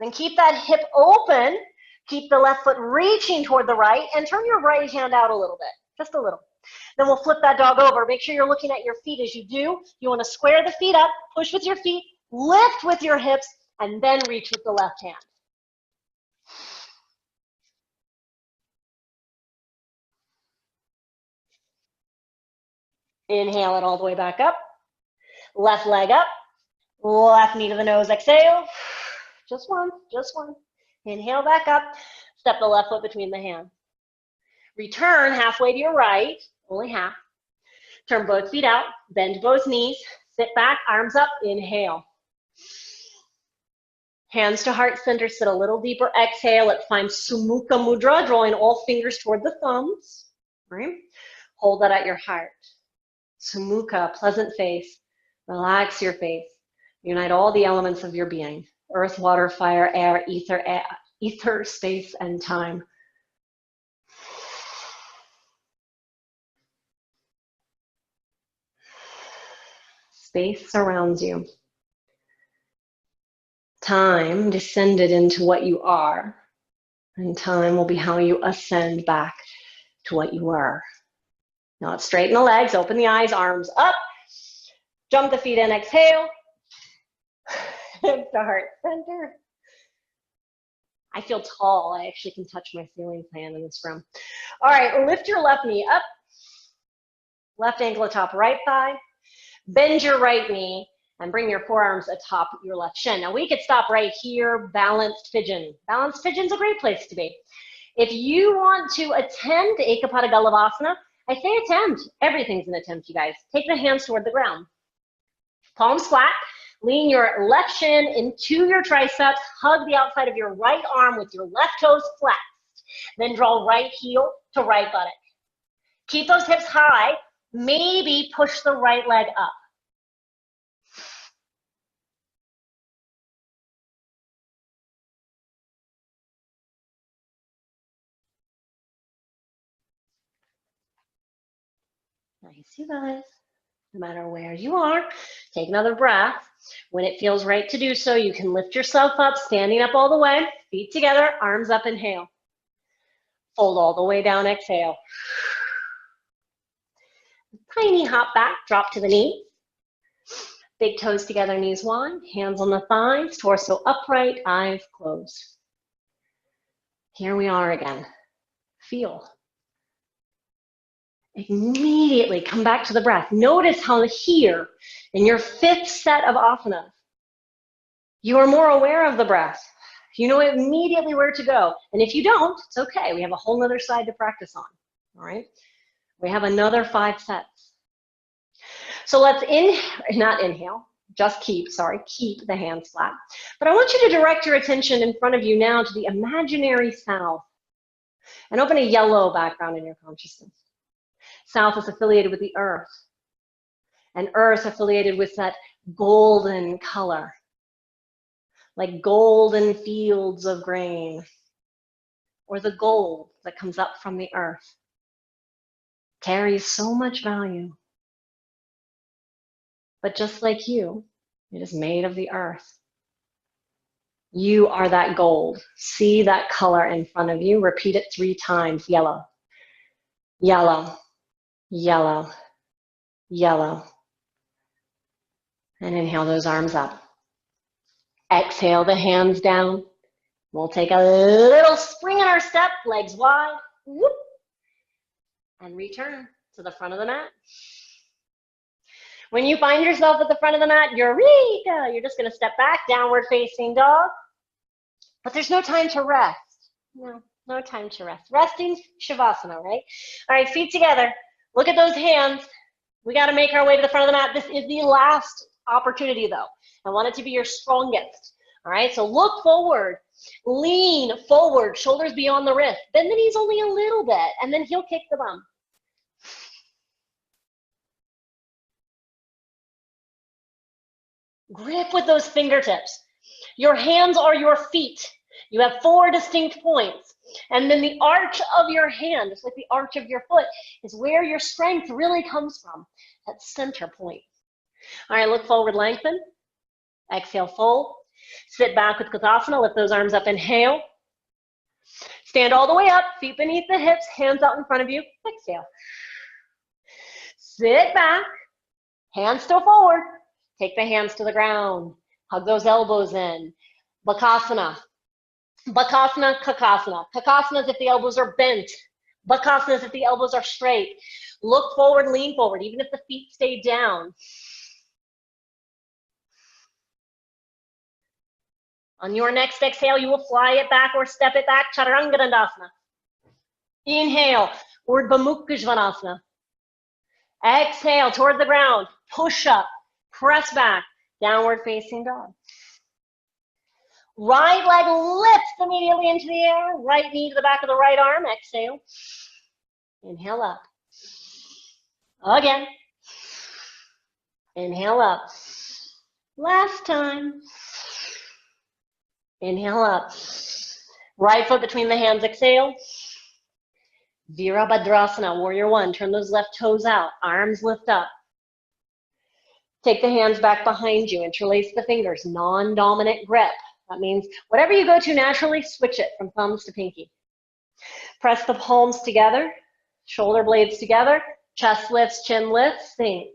A: Then keep that hip open. Keep the left foot reaching toward the right. And turn your right hand out a little bit. Just a little. Then we'll flip that dog over. Make sure you're looking at your feet as you do. You want to square the feet up. Push with your feet. Lift with your hips. And then reach with the left hand. Inhale it all the way back up. Left leg up. Left knee to the nose. Exhale. Just one. Just one. Inhale back up. Step the left foot between the hands. Return halfway to your right. Only half. Turn both feet out. Bend both knees. Sit back. Arms up. Inhale. Hands to heart center. Sit a little deeper. Exhale. Let's find Sumukha Mudra. Drawing all fingers toward the thumbs. Right? Hold that at your heart. Sumukha, pleasant face. Relax your face. Unite all the elements of your being. Earth, water, fire, air, ether, space, and time. Space surrounds you. Time descended into what you are, and time will be how you ascend back to what you were. Now let's straighten the legs, open the eyes, arms up. Jump the feet in, exhale. Hips to heart center. I feel tall. I actually can touch my ceiling fan in this room. All right, lift your left knee up. Left ankle atop right thigh. Bend your right knee and bring your forearms atop your left shin. Now we could stop right here, balanced pigeon. Balanced pigeon's a great place to be. If you want to attend Ekapada Galavasana, I say attempt. Everything's an attempt, you guys. Take the hands toward the ground. Palms flat. Lean your left shin into your triceps. Hug the outside of your right arm with your left toes flexed. Then draw right heel to right buttock. Keep those hips high. Maybe push the right leg up. Nice, you guys. No matter where you are, take another breath. When it feels right to do so, you can lift yourself up, standing up all the way, feet together, arms up, inhale. Fold all the way down, exhale. Tiny hop back, drop to the knees. Big toes together, knees wide, hands on the thighs, torso upright, eyes closed. Here we are again. Feel. Immediately come back to the breath. Notice how here, in your 5th set of asanas, you are more aware of the breath. You know immediately where to go. And if you don't, it's okay. We have a whole nother side to practice on. All right? We have another 5 sets. So let's keep the hands flat. But I want you to direct your attention in front of you now to the imaginary south. And open a yellow background in your consciousness. South is affiliated with the earth, and earth affiliated with that golden color, like golden fields of grain, or the gold that comes up from the earth. Carries so much value. But just like you, it is made of the earth. You are that gold. See that color in front of you. Repeat it 3 times. Yellow, yellow. Yellow, yellow. And inhale those arms up. Exhale the hands down. We'll take a little spring in our step, legs wide. Whoop. And return to to the front of the mat. When you find yourself at the front of the mat, eureka! You're just going to step back, downward facing dog. But there's no time to rest. No time to rest. Resting, Shavasana, right? All right, feet together. Look at those hands. We got to make our way to the front of the mat. This is the last opportunity, though. I want it to be your strongest. All right, so look forward. Lean forward, shoulders beyond the wrist. Bend the knees only a little bit, and then heel kick the bum. Grip with those fingertips. Your hands are your feet. You have 4 distinct points. And then the arch of your hand, just like the arch of your foot, is where your strength really comes from, that center point. All right, look forward, lengthen. Exhale, fold. Sit back with Kathasana, lift those arms up, inhale. Stand all the way up, feet beneath the hips, hands out in front of you, exhale. Sit back, hands still forward. Take the hands to the ground. Hug those elbows in. Bakasana. Bakasana, Kakasana. Kakasana is if the elbows are bent. Bakasana is if the elbows are straight. Look forward, lean forward, even if the feet stay down. On your next exhale, you will fly it back or step it back, Chaturanga Dandasana. Inhale, Urdhva Mukha Svanasana. Exhale, toward the ground, push up, press back, downward facing dog. Right leg lifts immediately into the air, right knee to the back of the right arm, exhale. Inhale up. Again. Inhale up. Last time. Inhale up. Right foot between the hands, exhale. Virabhadrasana, warrior one. Turn those left toes out, arms lift up. Take the hands back behind you, interlace the fingers, non-dominant grip. That means whatever you go to naturally, switch it from thumbs to pinky. Press the palms together, shoulder blades together, chest lifts, chin lifts, sink.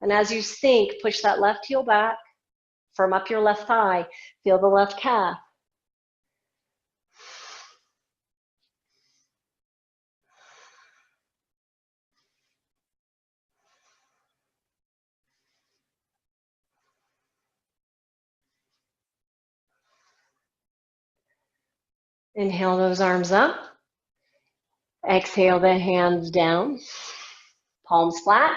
A: And as you sink, push that left heel back, firm up your left thigh, feel the left calf. Inhale those arms up. Exhale the hands down. Palms flat.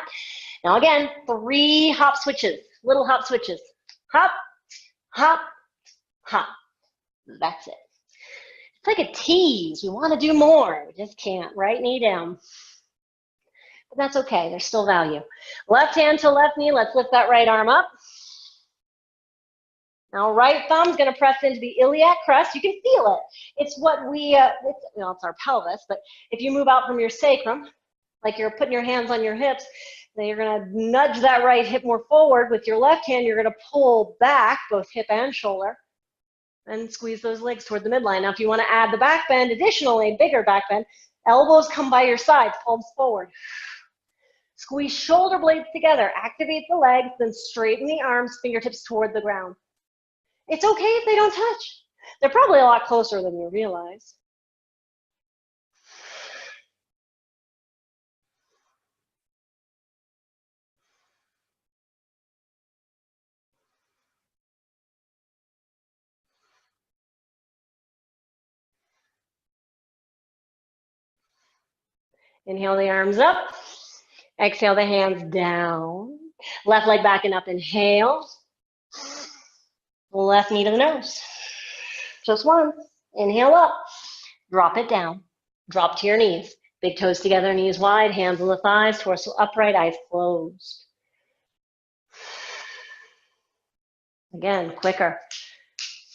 A: Now again, 3 hop switches, little hop switches. Hop, hop, hop. That's it. It's like a tease. We want to do more. We just can't. Right knee down. But that's okay. There's still value. Left hand to left knee. Let's lift that right arm up. Now, right thumb's going to press into the iliac crest. You can feel it. It's what we, it's our pelvis, but if you move out from your sacrum, like you're putting your hands on your hips, then you're going to nudge that right hip more forward. With your left hand, you're going to pull back, both hip and shoulder, and squeeze those legs toward the midline. Now, if you want to add the back bend, additionally, bigger back bend, elbows come by your sides, palms forward. Squeeze shoulder blades together, activate the legs, then straighten the arms, fingertips toward the ground. It's okay if they don't touch. They're probably a lot closer than you realize. Inhale the arms up. Exhale the hands down. Left leg back and up. Inhale. Left knee to the nose. Just once. Inhale up. Drop it down. Drop to your knees. Big toes together, knees wide, hands on the thighs, torso upright, eyes closed. Again, quicker.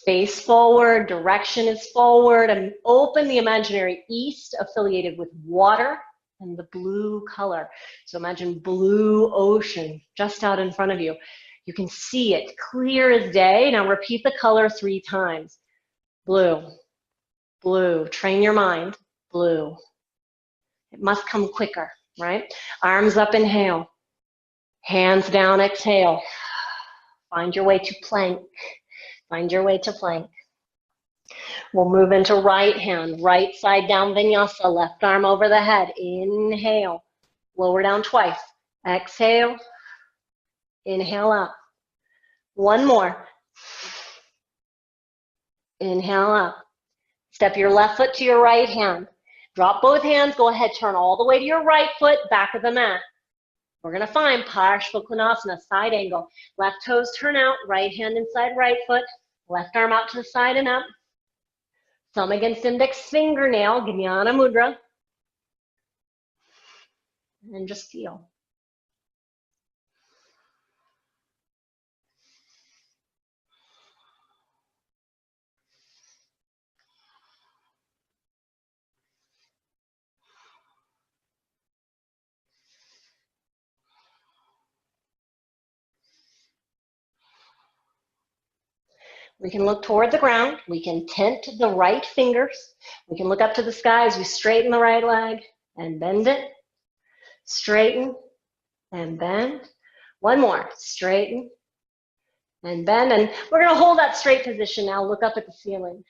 A: Face forward, direction is forward, and open the imaginary east affiliated with water and the blue color. So imagine blue ocean just out in front of you. You can see it clear as day. Now repeat the color 3 times. Blue, blue. Train your mind. Blue. It must come quicker, right? Arms up, inhale. Hands down, exhale. Find your way to plank. Find your way to plank. We'll move into right hand, right side down vinyasa, left arm over the head. Inhale, lower down twice. Exhale, inhale up. One more. Inhale up. Step your left foot to your right hand. Drop both hands. Go ahead, turn all the way to your right foot, back of the mat. We're going to find Parshva side angle. Left toes turn out, right hand inside right foot, left arm out to the side and up. Thumb against index fingernail, Jnana Mudra. And just feel. We can look toward the ground. We can tent the right fingers. We can look up to the sky as we straighten the right leg and bend it. Straighten and bend. One more. Straighten and bend. And we're going to hold that straight position now. Look up at the ceiling.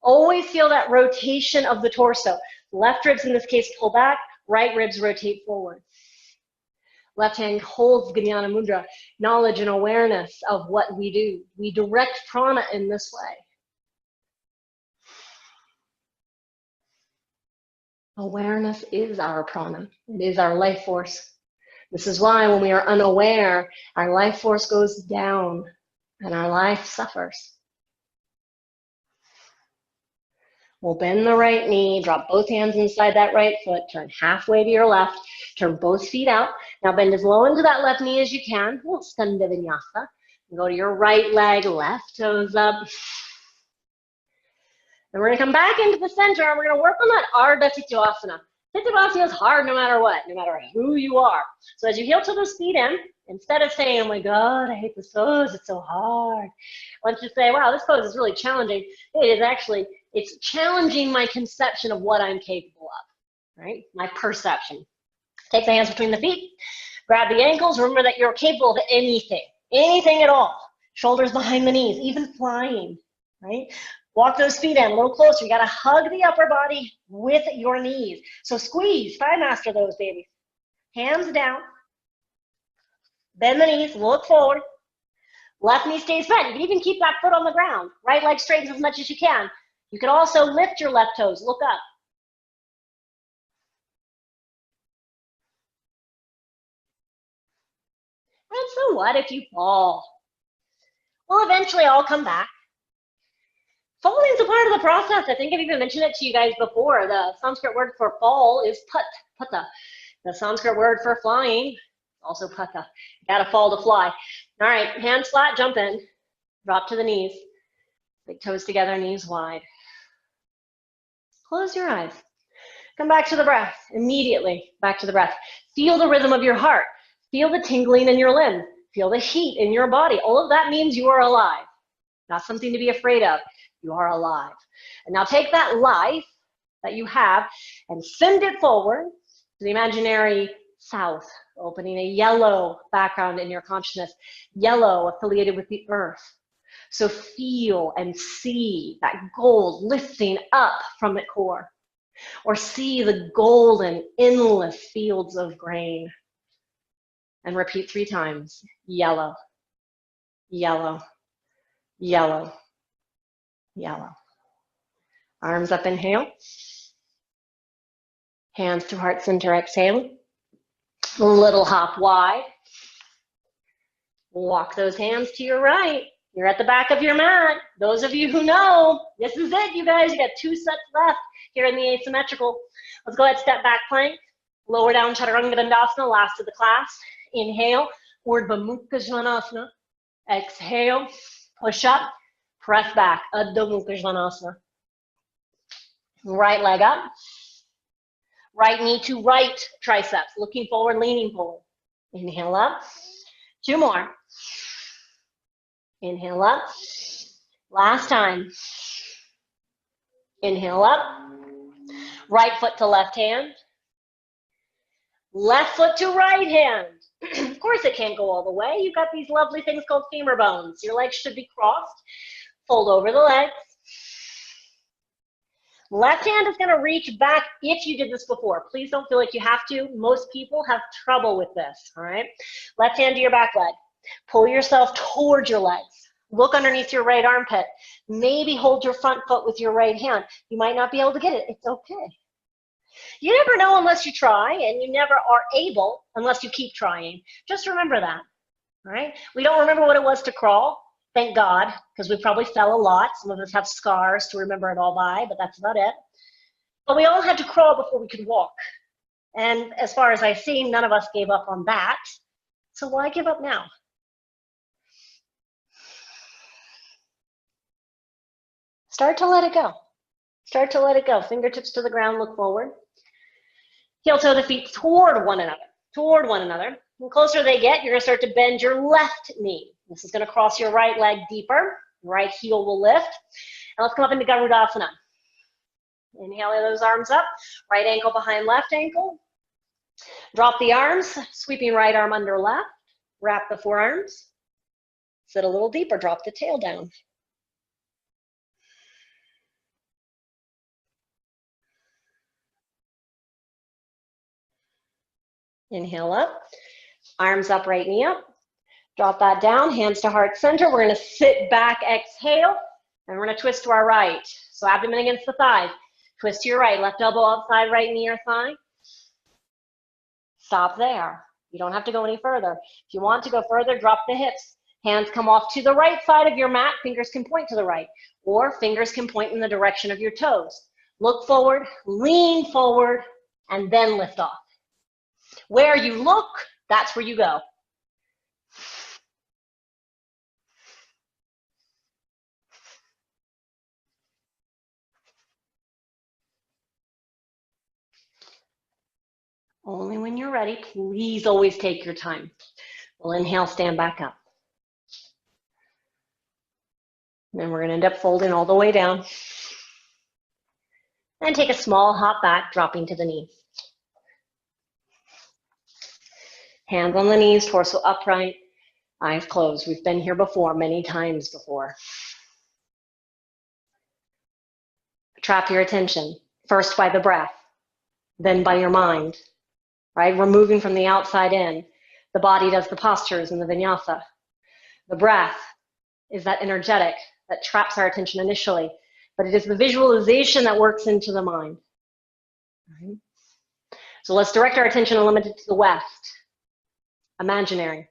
A: Always feel that rotation of the torso. Left ribs, in this case, pull back. Right ribs rotate forward. Left hand holds Jnana Mudra, knowledge and awareness of what we do. We direct prana in this way. Awareness is our prana. It is our life force. This is why when we are unaware, our life force goes down and our life suffers. We'll bend the right knee, drop both hands inside that right foot, turn halfway to your left, turn both feet out. Now bend as low into that left knee as you can. We'll Skandha Vinyasa. Go to your right leg, left toes up. And we're going to come back into the center and we're going to work on that Ardha Sityasana. Sityasana is hard no matter what, no matter who you are. So as you heel to those feet in, instead of saying, oh my God, I hate this pose, it's so hard. I want you to say, wow, this pose is really challenging. It is actually, it's challenging my conception of what I'm capable of, right? My perception. Take the hands between the feet, grab the ankles. Remember that you're capable of anything, anything at all. Shoulders behind the knees, even flying, right? Walk those feet in a little closer. You got to hug the upper body with your knees. So squeeze, thigh master those babies. Hands down. Bend the knees, look forward. Left knee stays bent. You can even keep that foot on the ground. Right leg straightens as much as you can. You can also lift your left toes, look up. And so what if you fall? Well, eventually I'll come back. Falling is a part of the process. I think I've even mentioned it to you guys before. The Sanskrit word for fall is pata. The Sanskrit word for flying, also pata. You gotta fall to fly. All right, hands flat, jump in. Drop to the knees. Big toes together, knees wide. Close your eyes. Come back to the breath. Immediately back to the breath. Feel the rhythm of your heart. Feel the tingling in your limb. Feel the heat in your body. All of that means you are alive. Not something to be afraid of. You are alive. And now take that life that you have and send it forward to the imaginary south, opening a yellow background in your consciousness, yellow affiliated with the earth. So feel and see that gold lifting up from the core, or see the golden, endless fields of grain. And repeat 3 times, yellow, yellow, yellow, yellow. Arms up, inhale. Hands to heart center, exhale. Little hop wide. Walk those hands to your right. You're at the back of your mat. Those of you who know, this is it, you guys. You got 2 sets left here in the asymmetrical. Let's go ahead, step back plank. Lower down Chaturanga Dandasana, last of the class. Inhale, Urdhva Mukha Svanasana. Exhale, push up, press back, Adho Mukha Svanasana. Right leg up. Right knee to right triceps, looking forward, leaning forward. Inhale up. 2 more. Inhale up. Last time. Inhale up. Right foot to left hand. Left foot to right hand. Of course it can't go all the way. You've got these lovely things called femur bones. Your legs should be crossed. Fold over the legs. Left hand is going to reach back if you did this before. Please don't feel like you have to. Most people have trouble with this, all right? Left hand to your back leg. Pull yourself towards your legs. Look underneath your right armpit. Maybe hold your front foot with your right hand. You might not be able to get it. It's okay. You never know unless you try, and you never are able unless you keep trying. Just remember that, all right? We don't remember what it was to crawl. Thank God, because we probably fell a lot. Some of us have scars to remember it all by, but that's about it. But we all had to crawl before we could walk. And as far as I see, none of us gave up on that. So why give up now? Start to let it go. Start to let it go. Fingertips to the ground, look forward. Heel toe the feet toward one another, toward one another. The closer they get, you're gonna start to bend your left knee. This is gonna cross your right leg deeper. Right heel will lift. And let's come up into Garudasana. Inhale those arms up. Right ankle behind left ankle. Drop the arms, sweeping right arm under left. Wrap the forearms. Sit a little deeper, drop the tail down. Inhale up, arms up, right knee up. Drop that down, hands to heart center. We're gonna sit back, exhale, and we're gonna twist to our right. So abdomen against the thighs. Twist to your right, left elbow outside, right knee or thigh. Stop there. You don't have to go any further. If you want to go further, drop the hips. Hands come off to the right side of your mat. Fingers can point to the right, or fingers can point in the direction of your toes. Look forward, lean forward, and then lift off. Where you look, that's where you go. Only when you're ready, please always take your time. We'll inhale, stand back up. Then we're gonna end up folding all the way down. And take a small hop back, dropping to the knees. Hands on the knees, torso upright, eyes closed. We've been here before, many times before. Trap your attention, first by the breath, then by your mind, right? We're moving from the outside in. The body does the postures in the vinyasa. The breath is that energetic that traps our attention initially, but it is the visualization that works into the mind. Right? So let's direct our attention and limit it to the west. Imaginary.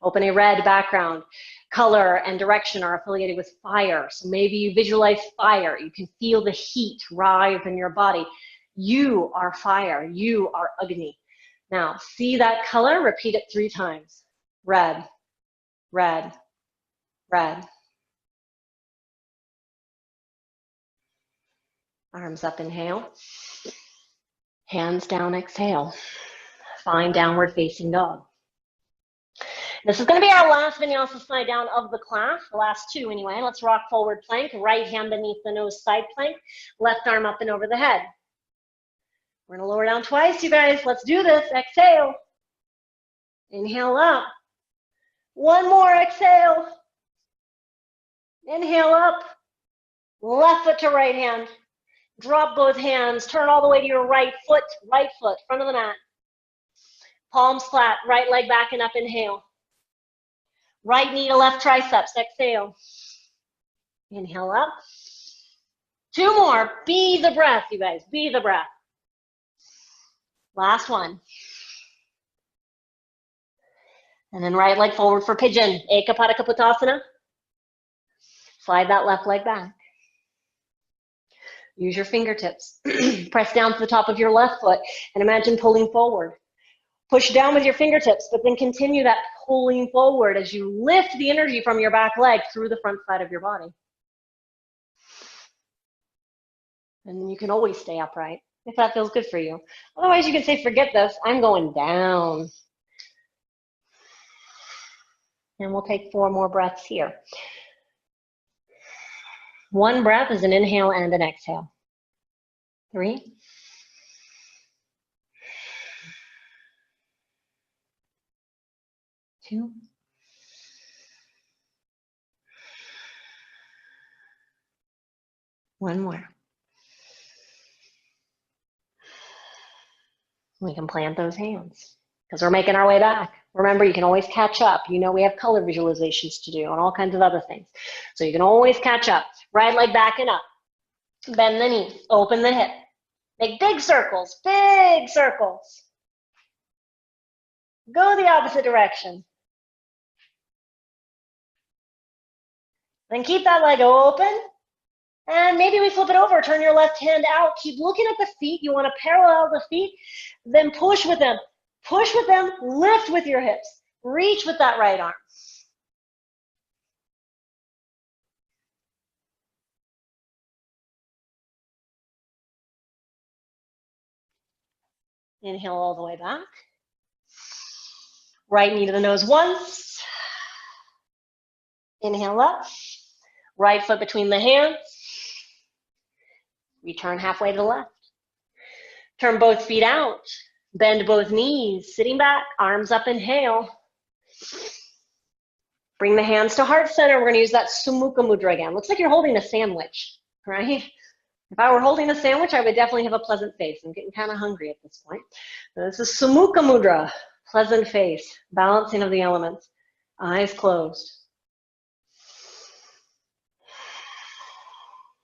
A: Open a red background. Color and direction are affiliated with fire. So maybe you visualize fire. You can feel the heat rise in your body. You are fire. You are Agni. Now, see that color? Repeat it 3 times. Red, red, red. Arms up, inhale. Hands down, exhale. Find downward facing dog. This is going to be our last vinyasa slide down of the class, the last 2 anyway. Let's rock forward plank, right hand beneath the nose, side plank, left arm up and over the head. We're going to lower down twice, you guys. Let's do this. Exhale. Inhale up. 1 more, exhale. Inhale up. Left foot to right hand. Drop both hands. Turn all the way to your right foot, front of the mat. Palms flat, right leg back and up, inhale. Right knee to left triceps, exhale. Inhale up. 2 more. Be the breath, you guys. Be the breath. Last one. And then right leg forward for pigeon. Ekapada Kapotasana. Slide that left leg back. Use your fingertips. Press down to the top of your left foot and imagine pulling forward. Push down with your fingertips, but then continue that pulling forward as you lift the energy from your back leg through the front side of your body. And then you can always stay upright if that feels good for you. Otherwise, you can say, forget this, I'm going down. And we'll take 4 more breaths here. 1 breath is an inhale and an exhale. 3. 2. One more. We can plant those hands because we're making our way back. Remember, you can always catch up. You know we have color visualizations to do and all kinds of other things. So you can always catch up. Right leg back and up. Bend the knees. Open the hip. Make big circles. Big circles. Go the opposite direction. Then keep that leg open. And maybe we flip it over. Turn your left hand out. Keep looking at the feet. You want to parallel the feet. Then push with them. Push with them. Lift with your hips. Reach with that right arm. Inhale all the way back. Right knee to the nose once. Inhale up. Right foot between the hands. Return halfway to the left. Turn both feet out. Bend both knees. Sitting back, arms up, inhale. Bring the hands to heart center. We're going to use that Sumukha Mudra again. Looks like you're holding a sandwich, right? If I were holding a sandwich, I would definitely have a pleasant face. I'm getting kind of hungry at this point. So this is Sumukha Mudra, pleasant face, balancing of the elements. Eyes closed.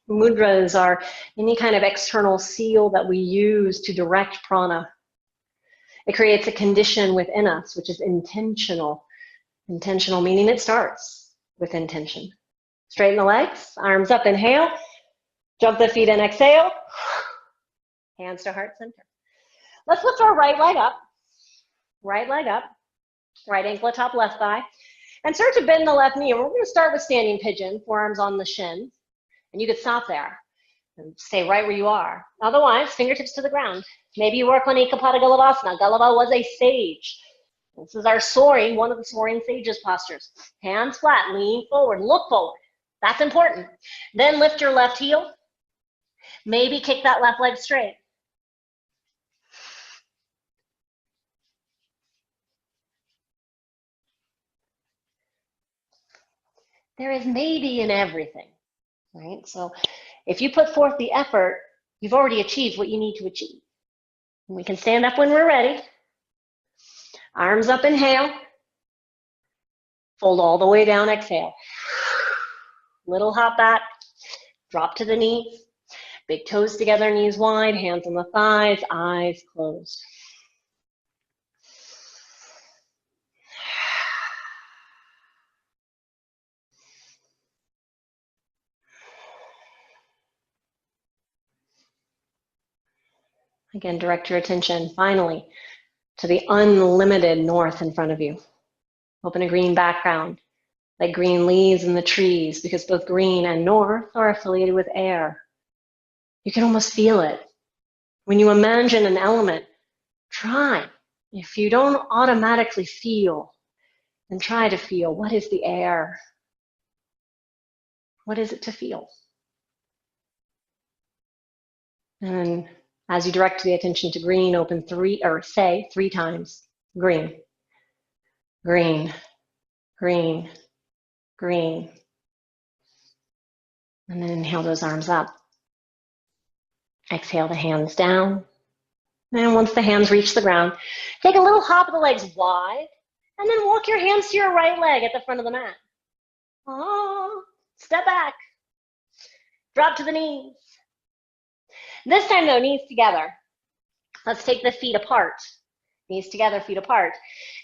A: Mudras are any kind of external seal that we use to direct prana. It creates a condition within us, which is intentional. Intentional meaning it starts with intention. Straighten the legs, arms up, inhale. Jump the feet in, exhale. Hands to heart center. Let's lift our right leg up. Right leg up. Right ankle atop left thigh. And start to bend the left knee. And we're going to start with standing pigeon, forearms on the shins. And you could stop there and stay right where you are. Otherwise, fingertips to the ground. Maybe you work on Ekapada Galavasana. Galava was a sage. This is our soaring, one of the soaring sages postures. Hands flat, lean forward, look forward. That's important. Then lift your left heel. Maybe kick that left leg straight. There is maybe in everything, right? So if you put forth the effort, you've already achieved what you need to achieve. And we can stand up when we're ready. Arms up, inhale. Fold all the way down, exhale. Little hop back, drop to the knees. Big toes together, knees wide, hands on the thighs, eyes closed. Again, direct your attention, finally, to the unlimited north in front of you. Open a green background, like green leaves in the trees, because both green and north are affiliated with air. You can almost feel it. When you imagine an element, try. If you don't automatically feel, then try to feel. What is the air? What is it to feel? And as you direct the attention to green, open say three times. Green, green, green, green. And then inhale those arms up. Exhale the hands down. And once the hands reach the ground, take a little hop of the legs wide, and then walk your hands to your right leg at the front of the mat. Oh, step back. Drop to the knees. This time though, knees together. Let's take the feet apart. Knees together, feet apart.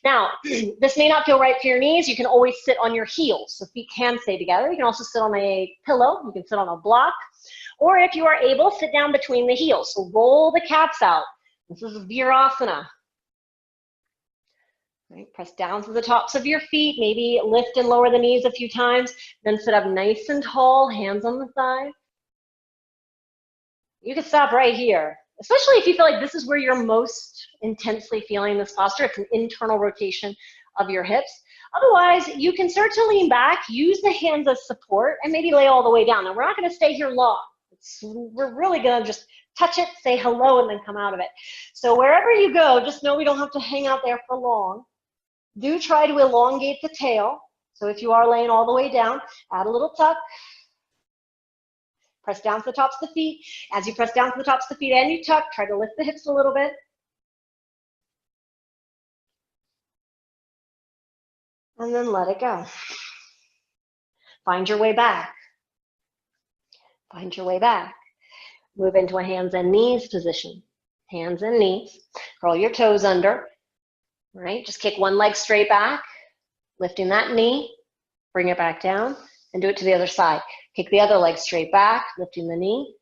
A: Now, this may not feel right for your knees. You can always sit on your heels, so feet can stay together. You can also sit on a pillow. You can sit on a block. Or if you are able, sit down between the heels. So roll the calves out. This is Virasana. Right, press down to the tops of your feet. Maybe lift and lower the knees a few times. Then sit up nice and tall, hands on the thigh. You can stop right here, especially if you feel like this is where you're most intensely feeling this posture. It's an internal rotation of your hips. Otherwise, you can start to lean back, use the hands as support, and maybe lay all the way down. Now, we're not going to stay here long. We're really going to just touch it, say hello, and then come out of it. So wherever you go, just know we don't have to hang out there for long. Do try to elongate the tail. So if you are laying all the way down, add a little tuck. Press down to the tops of the feet. As you press down to the tops of the feet and you tuck, try to lift the hips a little bit. And then let it go. Find your way back. Find your way back. Move into a hands and knees position. Hands and knees. Curl your toes under. All right, just kick one leg straight back, lifting that knee, bring it back down, and do it to the other side. Kick the other leg straight back, lifting the knee,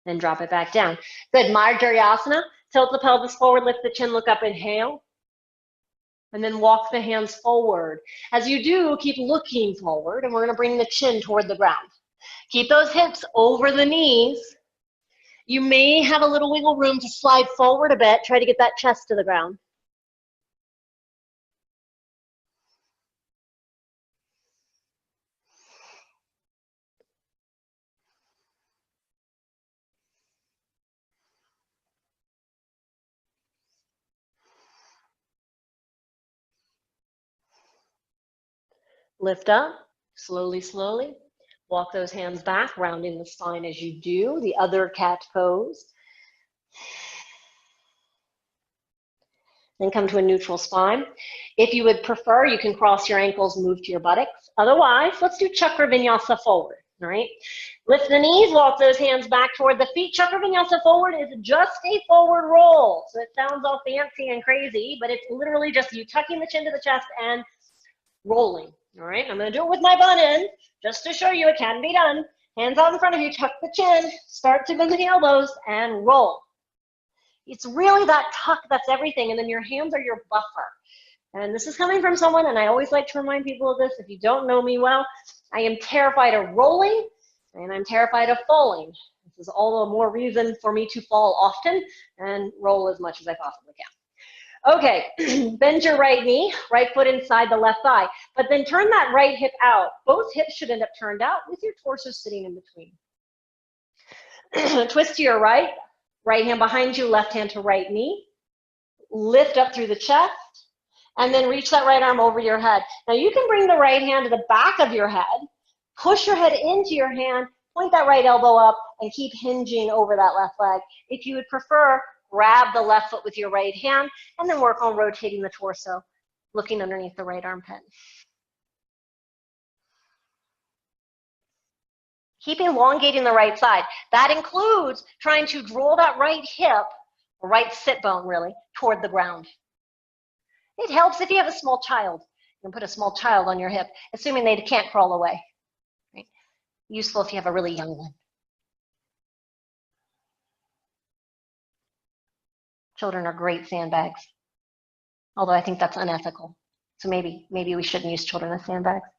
A: then drop it back down. Good, Marjaryasana. Tilt the pelvis forward, lift the chin, look up, inhale. And then walk the hands forward. As you do, keep looking forward, and we're gonna bring the chin toward the ground. Keep those hips over the knees. You may have a little wiggle room to slide forward a bit. Try to get that chest to the ground. Lift up, slowly, slowly. Walk those hands back, rounding the spine as you do. The other cat pose. Then come to a neutral spine. If you would prefer, you can cross your ankles, move to your buttocks. Otherwise, let's do Chakra Vinyasa forward, all right? Lift the knees, walk those hands back toward the feet. Chakra Vinyasa forward is just a forward roll. So it sounds all fancy and crazy, but it's literally just you tucking the chin to the chest and rolling, all right? I'm gonna do it with my bun in, just to show you it can be done. Hands out in front of you, tuck the chin, start to bend the elbows, and roll. It's really that tuck that's everything, and then your hands are your buffer. And this is coming from someone, and I always like to remind people of this, if you don't know me well, I am terrified of rolling, and I'm terrified of falling. This is all the more reason for me to fall often and roll as much as I possibly can. Okay, bend your right knee, right foot inside the left thigh, but then turn that right hip out. Both hips should end up turned out with your torso sitting in between. Twist to your right. Right hand behind you, left hand to right knee. Lift up through the chest, and then reach that right arm over your head. Now you can bring the right hand to the back of your head, push your head into your hand, point that right elbow up, and keep hinging over that left leg. If you would prefer, grab the left foot with your right hand, and then work on rotating the torso, looking underneath the right armpit. Keep elongating the right side. That includes trying to draw that right hip, or right sit bone really, toward the ground. It helps if you have a small child. You can put a small child on your hip, assuming they can't crawl away. Right? Useful if you have a really young one. Children are great sandbags, although I think that's unethical. So maybe we shouldn't use children as sandbags.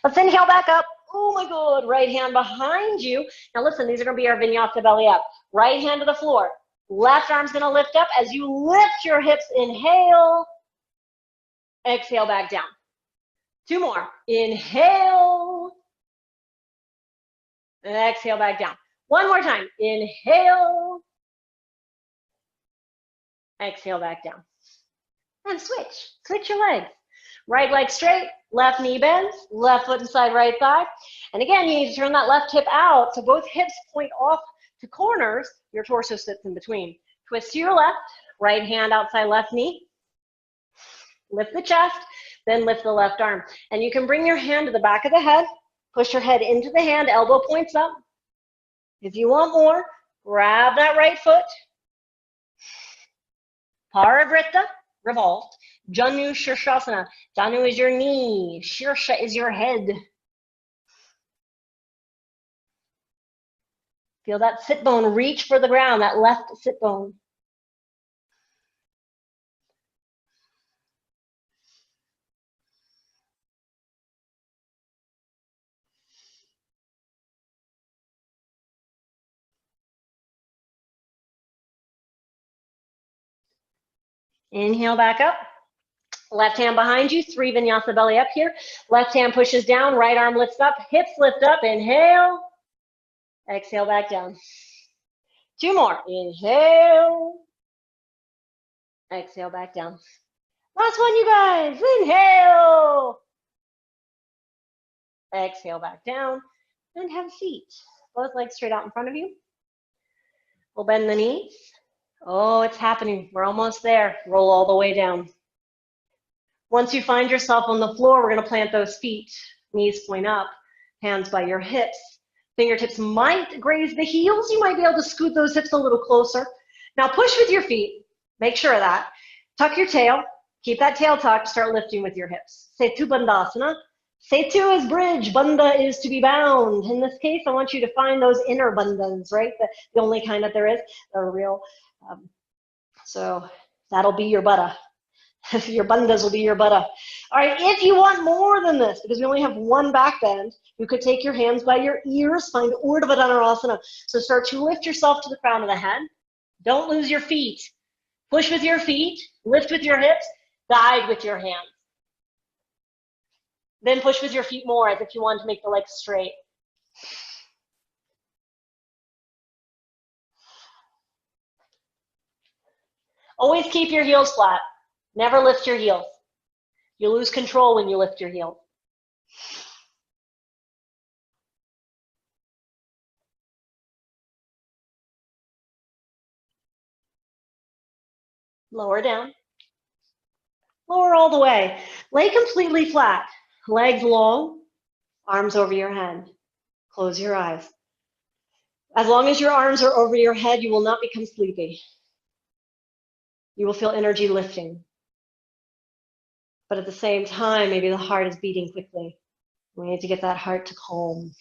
A: Let's inhale back up. Oh my God, right hand behind you. Now listen, these are gonna be our vinyasa belly up. Right hand to the floor. Left arm's gonna lift up. As you lift your hips, inhale. Exhale back down. Two more. Inhale. And exhale back down. One more time. Inhale. Exhale back down. And switch. Switch your legs. Right leg straight, left knee bends, left foot inside right thigh. And again, you need to turn that left hip out so both hips point off to corners. Your torso sits in between. Twist to your left, right hand outside left knee. Lift the chest, then lift the left arm. And you can bring your hand to the back of the head, push your head into the hand, elbow points up. If you want more, grab that right foot. Parivrtta, revolve. Janu Shirshasana. Janu is your knee. Shirsha is your head. Feel that sit bone reach for the ground, that left sit bone. Inhale back up. Left hand behind you, 3 vinyasa belly up here. Left hand pushes down, right arm lifts up, hips lift up, inhale. Exhale back down. 2 more, inhale. Exhale back down. Last one, you guys, inhale. Exhale back down, and have a seat. Both legs straight out in front of you. We'll bend the knees. Oh, it's happening. We're almost there. Roll all the way down. Once you find yourself on the floor, we're going to plant those feet. Knees point up, hands by your hips. Fingertips might graze the heels. You might be able to scoot those hips a little closer. Now push with your feet. Make sure of that. Tuck your tail. Keep that tail tucked. Start lifting with your hips. Setu Bandhasana. Setu is bridge. Bandha is to be bound. In this case, I want you to find those inner bandhas, right? The only kind that there is. They're real. So that'll be your buddha. Your bandhas will be your buddha. All right, if you want more than this, because we only have one back bend, you could take your hands by your ears, find Urdhva Dhanurasana. So start to lift yourself to the crown of the head. Don't lose your feet. Push with your feet, lift with your hips, guide with your hands. Then push with your feet more as if you want to make the legs straight. Always keep your heels flat. Never lift your heels. You lose control when you lift your heels. Lower down. Lower all the way. Lay completely flat. Legs long, arms over your head. Close your eyes. As long as your arms are over your head, you will not become sleepy. You will feel energy lifting. But at the same time, maybe the heart is beating quickly. We need to get that heart to calm.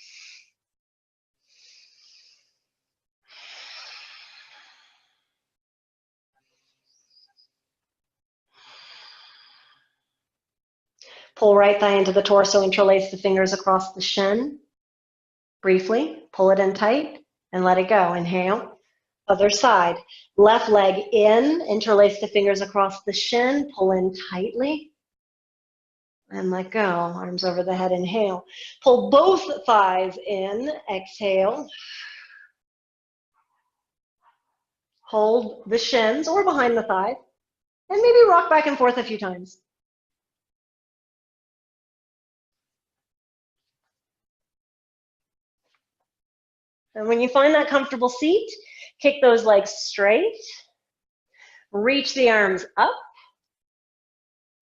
A: Pull right thigh into the torso, interlace the fingers across the shin. Briefly, pull it in tight and let it go. Inhale. Other side. Left leg in, interlace the fingers across the shin, pull in tightly. And let go. Arms over the head. Inhale. Pull both thighs in. Exhale. Hold the shins or behind the thigh. And maybe rock back and forth a few times. And when you find that comfortable seat, kick those legs straight. Reach the arms up.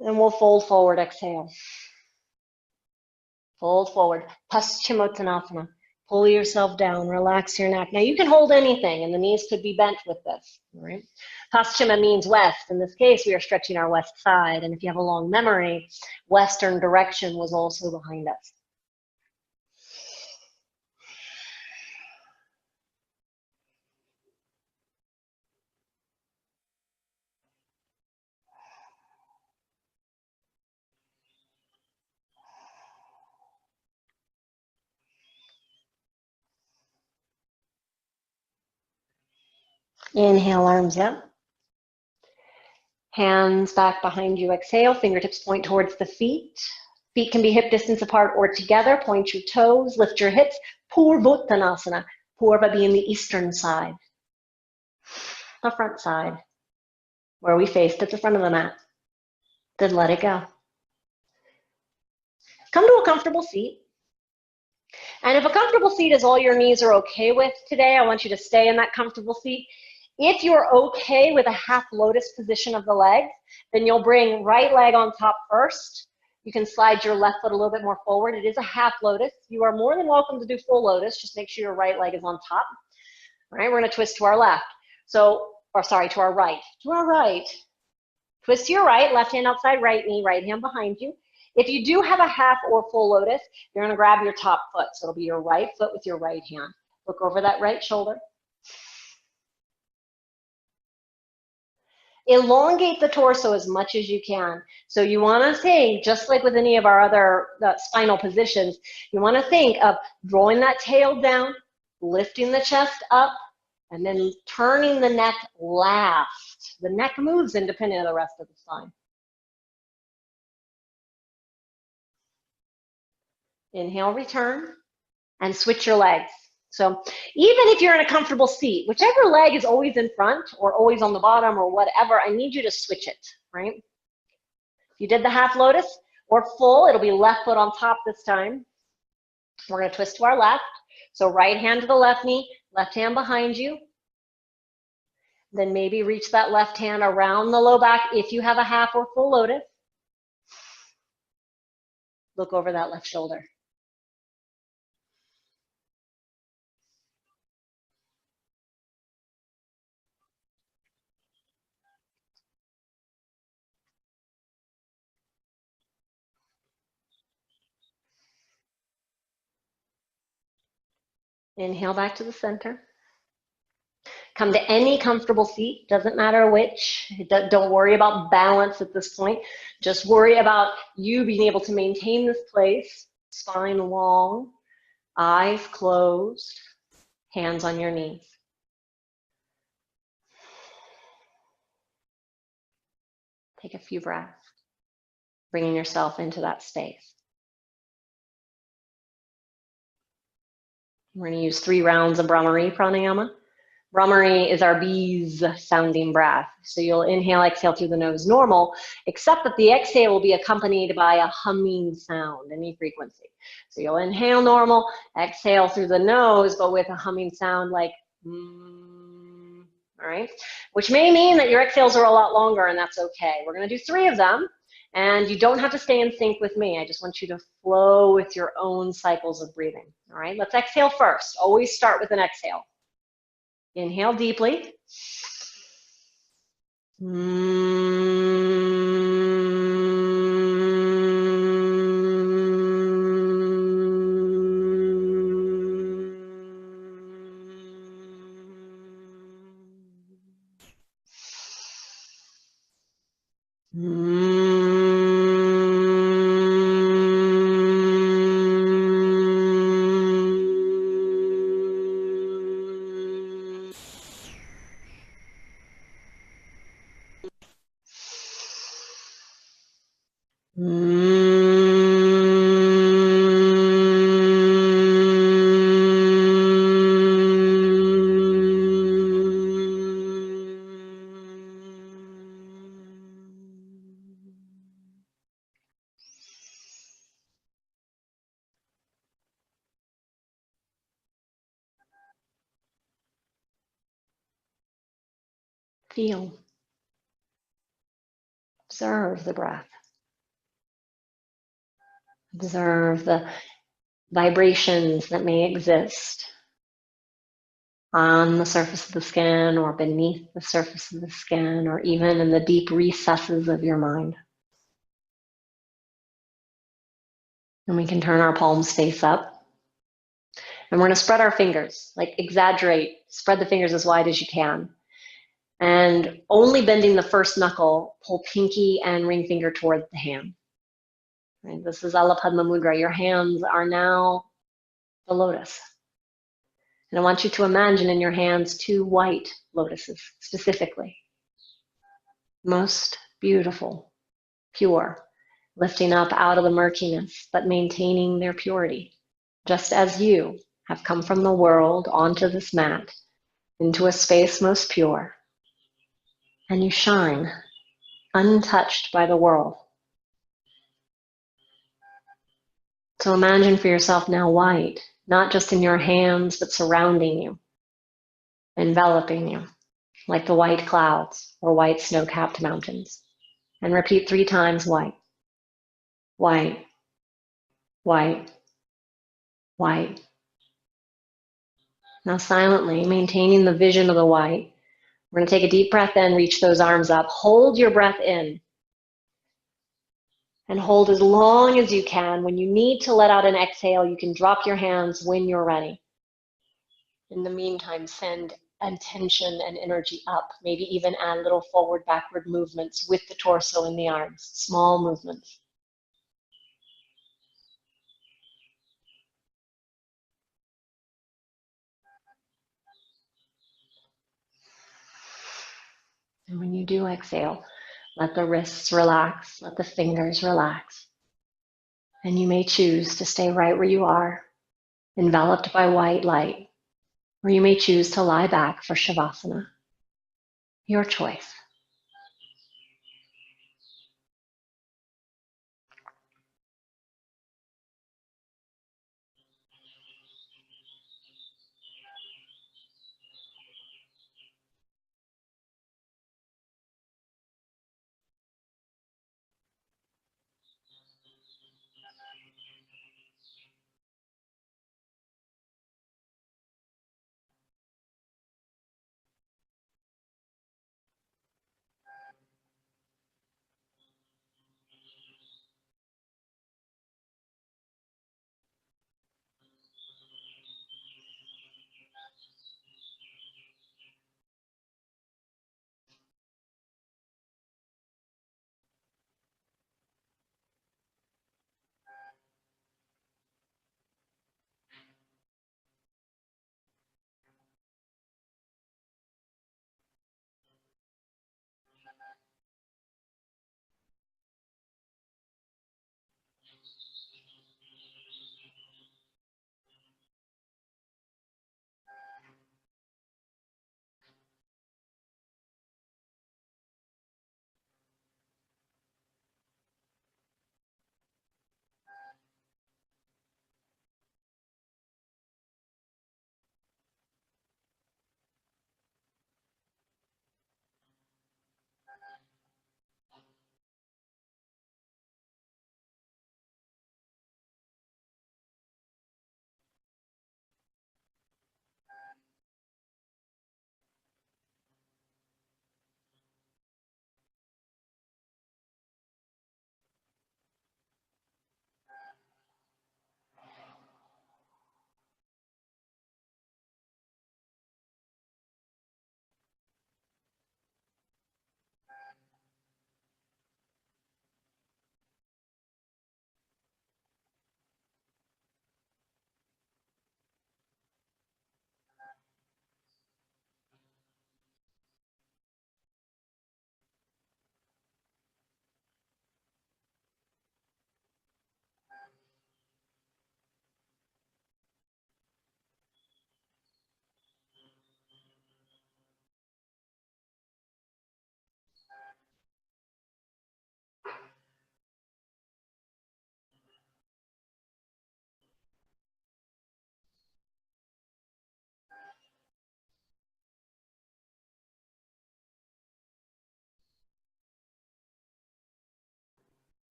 A: And we'll fold forward. Exhale. Fold forward. Paschimottanasana. Pull yourself down. Relax your neck. Now you can hold anything, and the knees could be bent with this. Right? Paschima means west. In this case, we are stretching our west side. And if you have a long memory, western direction was also behind us. Inhale, arms up. Hands back behind you. Exhale, fingertips point towards the feet. Feet can be hip distance apart or together. Point your toes, lift your hips. Purvottanasana. Purva being the eastern side. The front side. Where we faced at the front of the mat. Then let it go. Come to a comfortable seat. And if a comfortable seat is all your knees are okay with today, I want you to stay in that comfortable seat. If you're okay with a half lotus position of the legs, then you'll bring right leg on top first. You can slide your left foot a little bit more forward. It is a half lotus. You are more than welcome to do full lotus. Just make sure your right leg is on top. All right, we're going to twist to our left. So, or sorry, to our right. To our right. Twist to your right, left hand outside right knee, right hand behind you. If you do have a half or full lotus, you're going to grab your top foot. So it'll be your right foot with your right hand. Look over that right shoulder. Elongate the torso as much as you can. So you want to think, just like with any of our other spinal positions, you want to think of drawing that tail down, lifting the chest up, and then turning the neck last. The neck moves independent of the rest of the spine. Inhale, return, and switch your legs. So even if you're in a comfortable seat, whichever leg is always in front or always on the bottom or whatever, I need you to switch it, right? If you did the half lotus or full, it'll be left foot on top this time. We're going to twist to our left. So right hand to the left knee, left hand behind you. Then maybe reach that left hand around the low back if you have a half or full lotus. Look over that left shoulder. Inhale back to the center. Come to any comfortable seat, doesn't matter which. Don't worry about balance at this point. Just worry about you being able to maintain this place, spine long, eyes closed, hands on your knees. Take a few breaths, bringing yourself into that space. We're going to use 3 rounds of Brahmari pranayama. Brahmari is our bees sounding breath. So you'll inhale, exhale through the nose normal, except that the exhale will be accompanied by a humming sound, any frequency. So you'll inhale normal, exhale through the nose, but with a humming sound like all right? Which may mean that your exhales are a lot longer, and that's okay. We're going to do 3 of them, and you don't have to stay in sync with me. I just want you to flow with your own cycles of breathing, all right? Let's exhale first. Always start with an exhale. Inhale deeply. Feel. Observe the breath. Observe the vibrations that may exist on the surface of the skin or beneath the surface of the skin or even in the deep recesses of your mind. And we can turn our palms face up. And we're going to spread our fingers, like exaggerate, spread the fingers as wide as you can. And only bending the first knuckle, pull pinky and ring finger toward the hand. Right? This is Alapadma Mudra. Your hands are now the lotus. And I want you to imagine in your hands 2 white lotuses, specifically. Most beautiful, pure, lifting up out of the murkiness, but maintaining their purity. Just as you have come from the world onto this mat, into a space most pure, and you shine, untouched by the world. So imagine for yourself now white, not just in your hands, but surrounding you, enveloping you, like the white clouds or white snow-capped mountains. And repeat 3 times white, white, white, white. Now silently, maintaining the vision of the white, we're going to take a deep breath in, reach those arms up, hold your breath in, and hold as long as you can. When you need to let out an exhale, you can drop your hands when you're ready. In the meantime, send attention and energy up, maybe even add little forward, backward movements with the torso and the arms, small movements. And when you do exhale, let the wrists relax, let the fingers relax. And you may choose to stay right where you are, enveloped by white light, or you may choose to lie back for Shavasana. Your choice.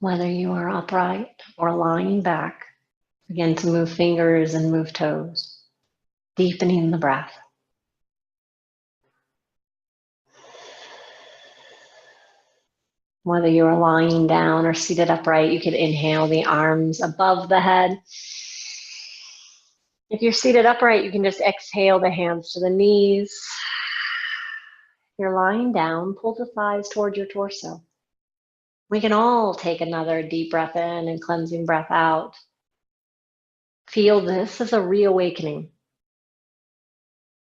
A: Whether you are upright or lying back, begin to move fingers and move toes, deepening the breath. Whether you are lying down or seated upright, you could inhale the arms above the head. If you're seated upright, you can just exhale the hands to the knees. If you're lying down, pull the thighs toward your torso. We can all take another deep breath in and cleansing breath out. Feel this as a reawakening.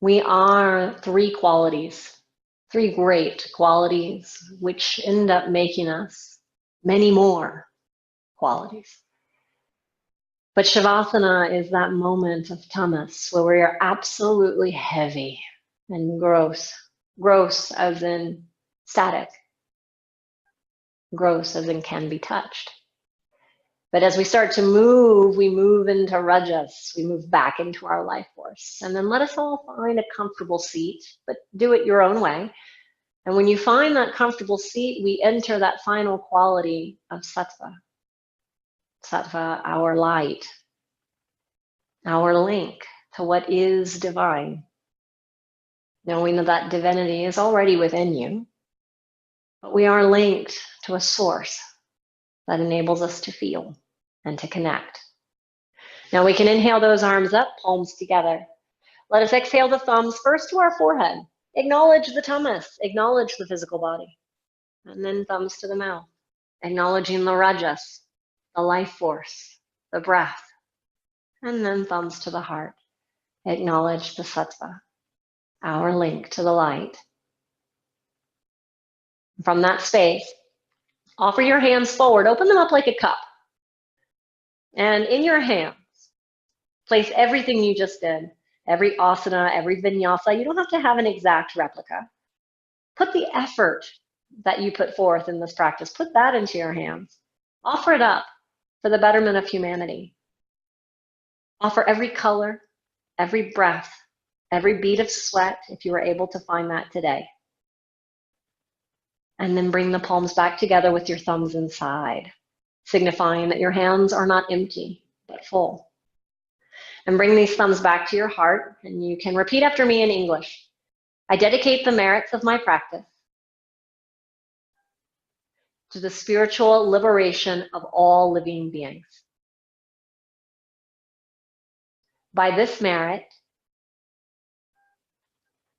A: We are three qualities, three great qualities, which end up making us many more qualities. But Shavasana is that moment of tamas where we are absolutely heavy and gross. Gross as in static. Gross as in can be touched. But as we start to move, we move into rajas. We move back into our life force. And then let us all find a comfortable seat, but do it your own way. And when you find that comfortable seat, we enter that final quality of sattva. Sattva, our light, our link to what is divine. Knowing that that divinity is already within you, but we are linked to a source that enables us to feel and to connect. Now we can inhale those arms up, palms together. Let us exhale the thumbs first to our forehead. Acknowledge the tamas, acknowledge the physical body. And then thumbs to the mouth, acknowledging the rajas, the life force, the breath. And then thumbs to the heart, acknowledge the sattva, our link to the light. From that space, offer your hands forward, open them up like a cup. And in your hands, place everything you just did, every asana, every vinyasa. You don't have to have an exact replica. Put the effort that you put forth in this practice, put that into your hands. Offer it up for the betterment of humanity. Offer every color, every breath, every bead of sweat, if you were able to find that today. And then bring the palms back together with your thumbs inside, signifying that your hands are not empty, but full. And bring these thumbs back to your heart, and you can repeat after me in English. I dedicate the merits of my practice to the spiritual liberation of all living beings. By this merit,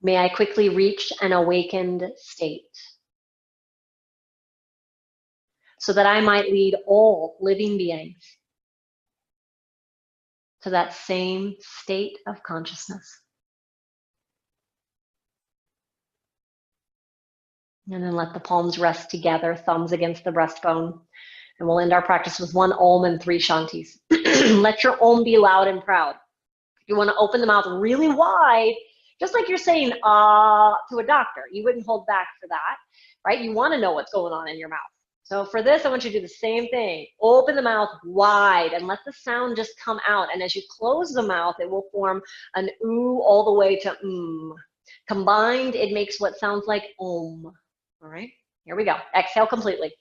A: may I quickly reach an awakened state, so that I might lead all living beings to that same state of consciousness. And then let the palms rest together, thumbs against the breastbone. And we'll end our practice with one Om and 3 Shantis. Let your Om be loud and proud. If you want to open the mouth really wide, just like you're saying to a doctor, you wouldn't hold back for that, right? You want to know what's going on in your mouth. So for this, I want you to do the same thing. Open the mouth wide and let the sound just come out. And as you close the mouth, it will form an oo all the way to Combined, it makes what sounds like Om. All right, here we go. Exhale completely.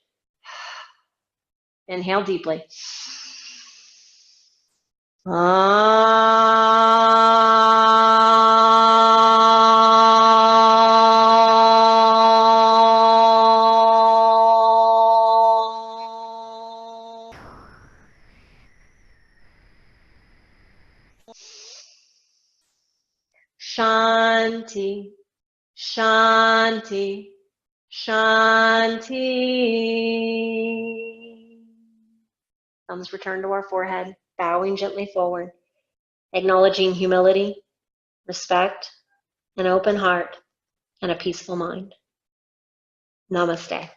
A: Inhale deeply. Shanti, Shanti, Shanti. Thumbs return to our forehead, bowing gently forward, acknowledging humility, respect, an open heart, and a peaceful mind. Namaste.